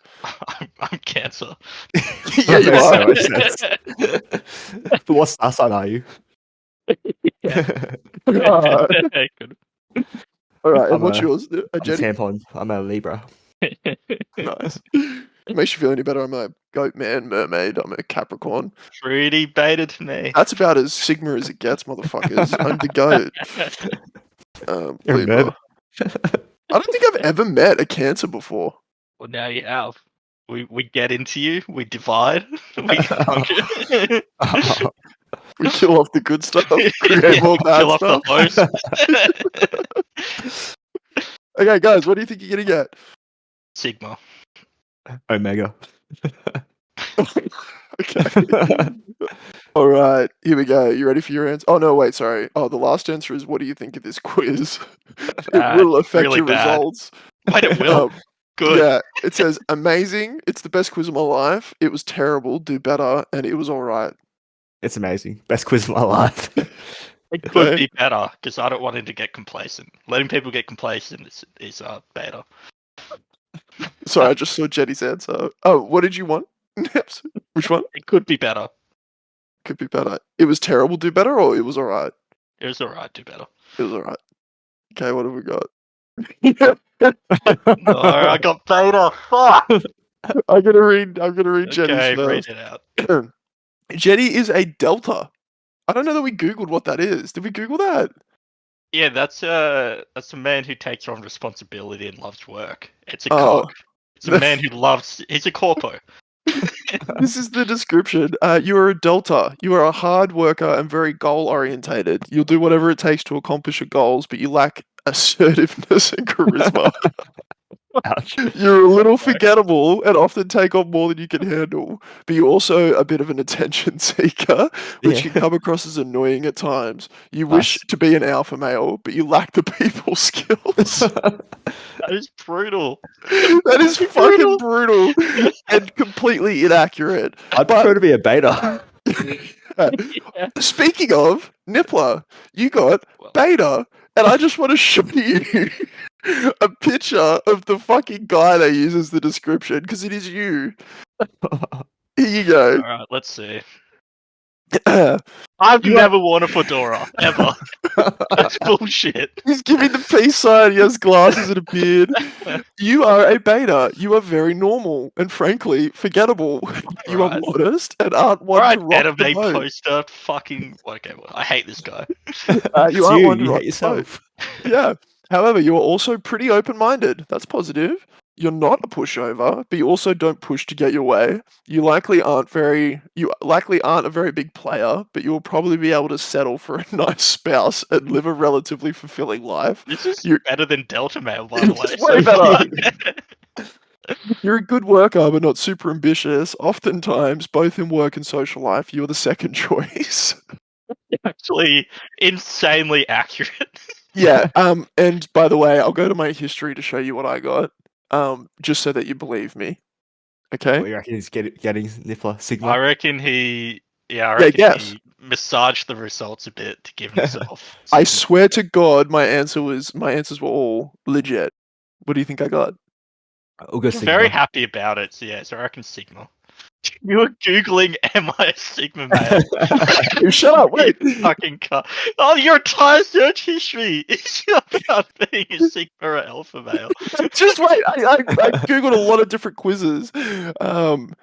I'm Cancer. Yeah, you Makes so are. much sense. But what star sign are you? Good. All right, and I'm what's a- yours? I'm a Jenny? tampon. I'm a Libra. Nice. Makes you feel any better. I'm a goat man, mermaid. I'm a Capricorn. Pretty beta to me. That's about as Sigma as it gets, motherfuckers. I'm the goat. You're a Libra. mermaid. I don't think I've ever met a Cancer before. Well, now you have. We get into you. We divide. We conquer. We kill off the good stuff, create more bad Kill off stuff. the host. Okay, guys, what do you think you're gonna get? Sigma. Omega. Okay. All right, here we go. You ready for your answer? Oh no, wait, sorry. Oh, the last answer is what do you think of this quiz? It will affect really your bad. results. Wait, it will. Good. Yeah, it says amazing. It's the best quiz of my life. It was terrible. Do better, and it was all right. It's amazing. Best quiz of my life. It could Okay. be better because I don't want him to get complacent. Letting people get complacent is better. Sorry, I just saw Jenny's answer. Oh, what did you want? Which one? It could be better. Could be better. It was terrible. Do better, or it was all right. It was alright. Do better. It was all right. Okay, what have we got? No, I got beta. Fuck. I'm gonna read Jenny's Okay, first. read it out. Jenny is a delta. I don't know that we googled what that is. Did we Google that? Yeah, that's a man who takes on responsibility and loves work. It's a Oh. cog. It's a man who loves. He's a corpo. This is the description. You are a delta. You are a hard worker and very goal orientated. You'll do whatever it takes to accomplish your goals, but you lack assertiveness and charisma. Ouch. You're a little forgettable and often take on more than you can handle, but you're also a bit of an attention seeker, which Yeah. can come across as annoying at times. You wish to be an alpha male, but you lack the people skills. That is brutal. That is fucking brutal and completely inaccurate. I'd prefer to be a beta. Yeah. Speaking of, Nippler, you got Well, beta, and I just want to show you a picture of the fucking guy they use as the description, because it is you. Here you go. all right, let's see. I've never worn a fedora ever. That's bullshit. He's giving the peace sign, he has glasses and a beard. You are a beta. You are very normal and frankly forgettable. You are Right. modest and aren't one Alright, to rock the anime boat. poster. Fucking. Okay, well, I hate this guy. You It's aren't you. one to You rock hate the boat. yourself. Yeah. However, you are also pretty open-minded. That's positive. You're not a pushover, but you also don't push to get your way. You likely aren't a very big player, but you will probably be able to settle for a nice spouse and live a relatively fulfilling life. This is You- better than Delta Mail, by the way. It's way better. You're a good worker, but not super ambitious. Oftentimes, both in work and social life, you are the second choice. Actually, insanely accurate. Yeah. And by the way, I'll go to my history to show you what I got. Just so that you believe me. Okay. What you reckon he's getting Niffler Sigma? I reckon he. Yeah, I Yeah, reckon guess. he massage the results a bit to give himself. I some- swear to God, my answers were all legit. What do you think I got? I'll go I'm Sigma. very happy about it. So yeah, so I reckon Sigma. You were googling, "Am I a Sigma male?" Shut up! Wait. You fucking cut. Oh, your entire search history is about being a Sigma or Alpha male. Just wait. I googled a lot of different quizzes. Hang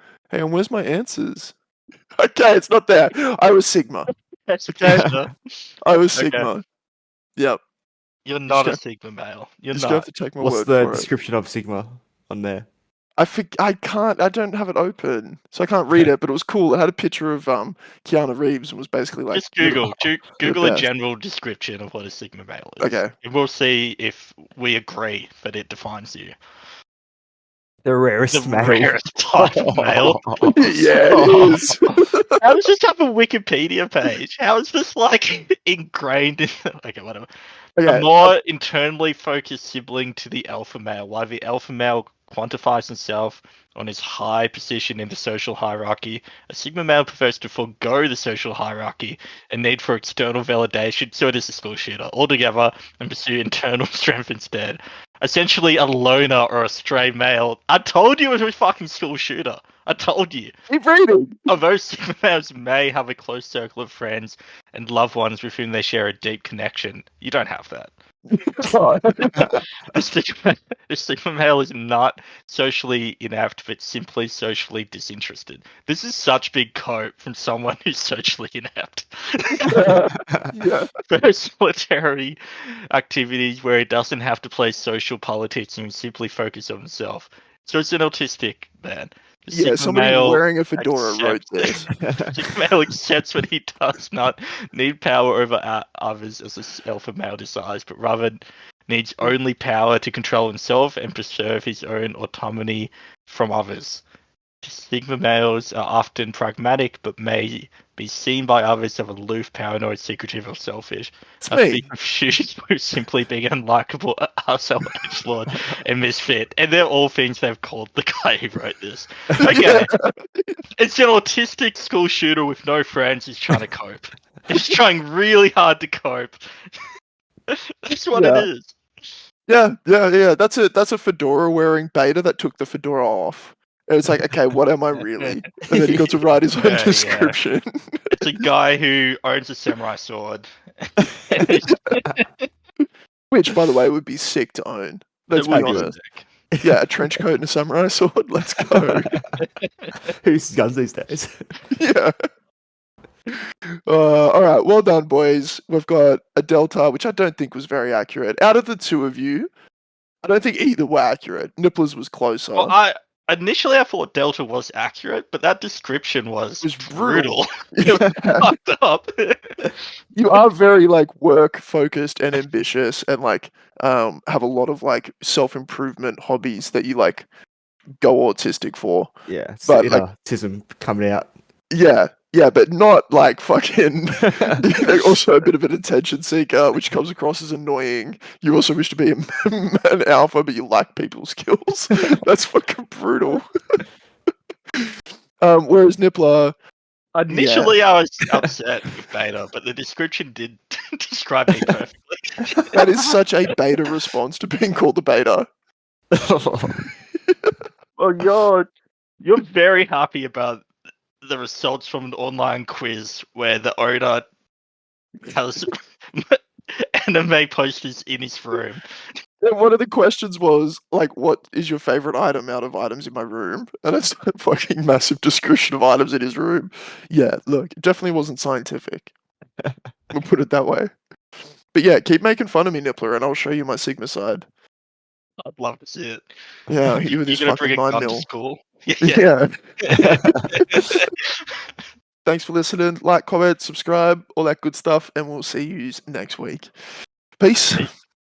on, where's my answers? Okay, it's not there. I was Sigma. That's better. I was Okay. Sigma. Yep. You're not a gonna- Sigma male. You're Just gonna have not. to take my What's word the for it. description of Sigma on there? I can't. I don't have it open, so I can't read it. But it was cool. It had a picture of Keanu Reeves and was basically like Just Google. Google a best. general description of what a Sigma male is. Okay. And we'll see if we agree that it defines you. The rarest The male. rarest type of male. Yeah, it is. How does this have a Wikipedia page? How is this like ingrained in? Okay, whatever. Okay. A more internally focused sibling to the alpha male. While the alpha male quantifies himself on his high position in the social hierarchy, a sigma male prefers to forego the social hierarchy and need for external validation, so it is a school shooter, altogether, and pursue internal strength instead. Essentially a loner or a stray male. I told you it was a fucking school shooter. I told you. Keep reading. Although sigma males may have a close circle of friends and loved ones with whom they share a deep connection, you don't have that. The sigma male is not socially inept, but simply socially disinterested. This is such big cope from someone who's socially inept. Yeah. For solitary activities where he doesn't have to play social politics and simply focus on himself. So it's an autistic man. The Yeah, sigma somebody male wearing a fedora wrote accepts- this. Sigma male accepts when he does not need power over others as a alpha male desires, but rather needs only power to control himself and preserve his own autonomy from others. Sigma males are often pragmatic, but may be seen by others as aloof, paranoid, secretive, or selfish. It's A me. thick of shoes with simply being unlikable, arsehole, edgelord, and misfit. And they're all things they've called the guy who wrote this. Okay. It's an autistic school shooter with no friends who's trying to cope. He's trying really hard to cope. That's what it Yeah. is. Yeah. That's a fedora wearing beta that took the fedora off. And it's like, okay, what am I really? And then he got to write his own Yeah. description. It's a guy who owns a samurai sword. Which, by the way, would be sick to own. Let's It be would be honest. sick. Yeah, a trench coat and a samurai sword. Let's go. Who uses guns these days? Yeah. All right, well done, boys. We've got a delta, which I don't think was very accurate. Out of the two of you, I don't think either were accurate. Nippler's was closer. Well, initially I thought Delta was accurate, but that description was brutal. It was fucked up. You are very like work focused and ambitious, and like have a lot of like self improvement hobbies that you like go autistic for. Yeah, But, like- autism coming out. Yeah, but not like fucking. You're also a bit of an attention seeker, which comes across as annoying. You also wish to be an alpha, but you lack people skills. That's fucking brutal. Whereas Nippler, Initially I was upset with Beta, but the description did describe me perfectly. that is such a beta response to being called a beta. Oh, you're very happy about the results from an online quiz where the owner has anime posters in his room. And one of the questions was like, "What is your favorite item out of items in my room?" And it's a fucking massive description of items in his room. Yeah, look, it definitely wasn't scientific. We'll put it that way. But yeah, keep making fun of me, Nippler, and I'll show you my Sigma side. I'd love to see it. Yeah, you with You're this gonna bring fucking a 9 gun to mil. school. Yeah. Thanks for listening. Like, comment, subscribe, all that good stuff, and we'll see you next week. Peace. Peace.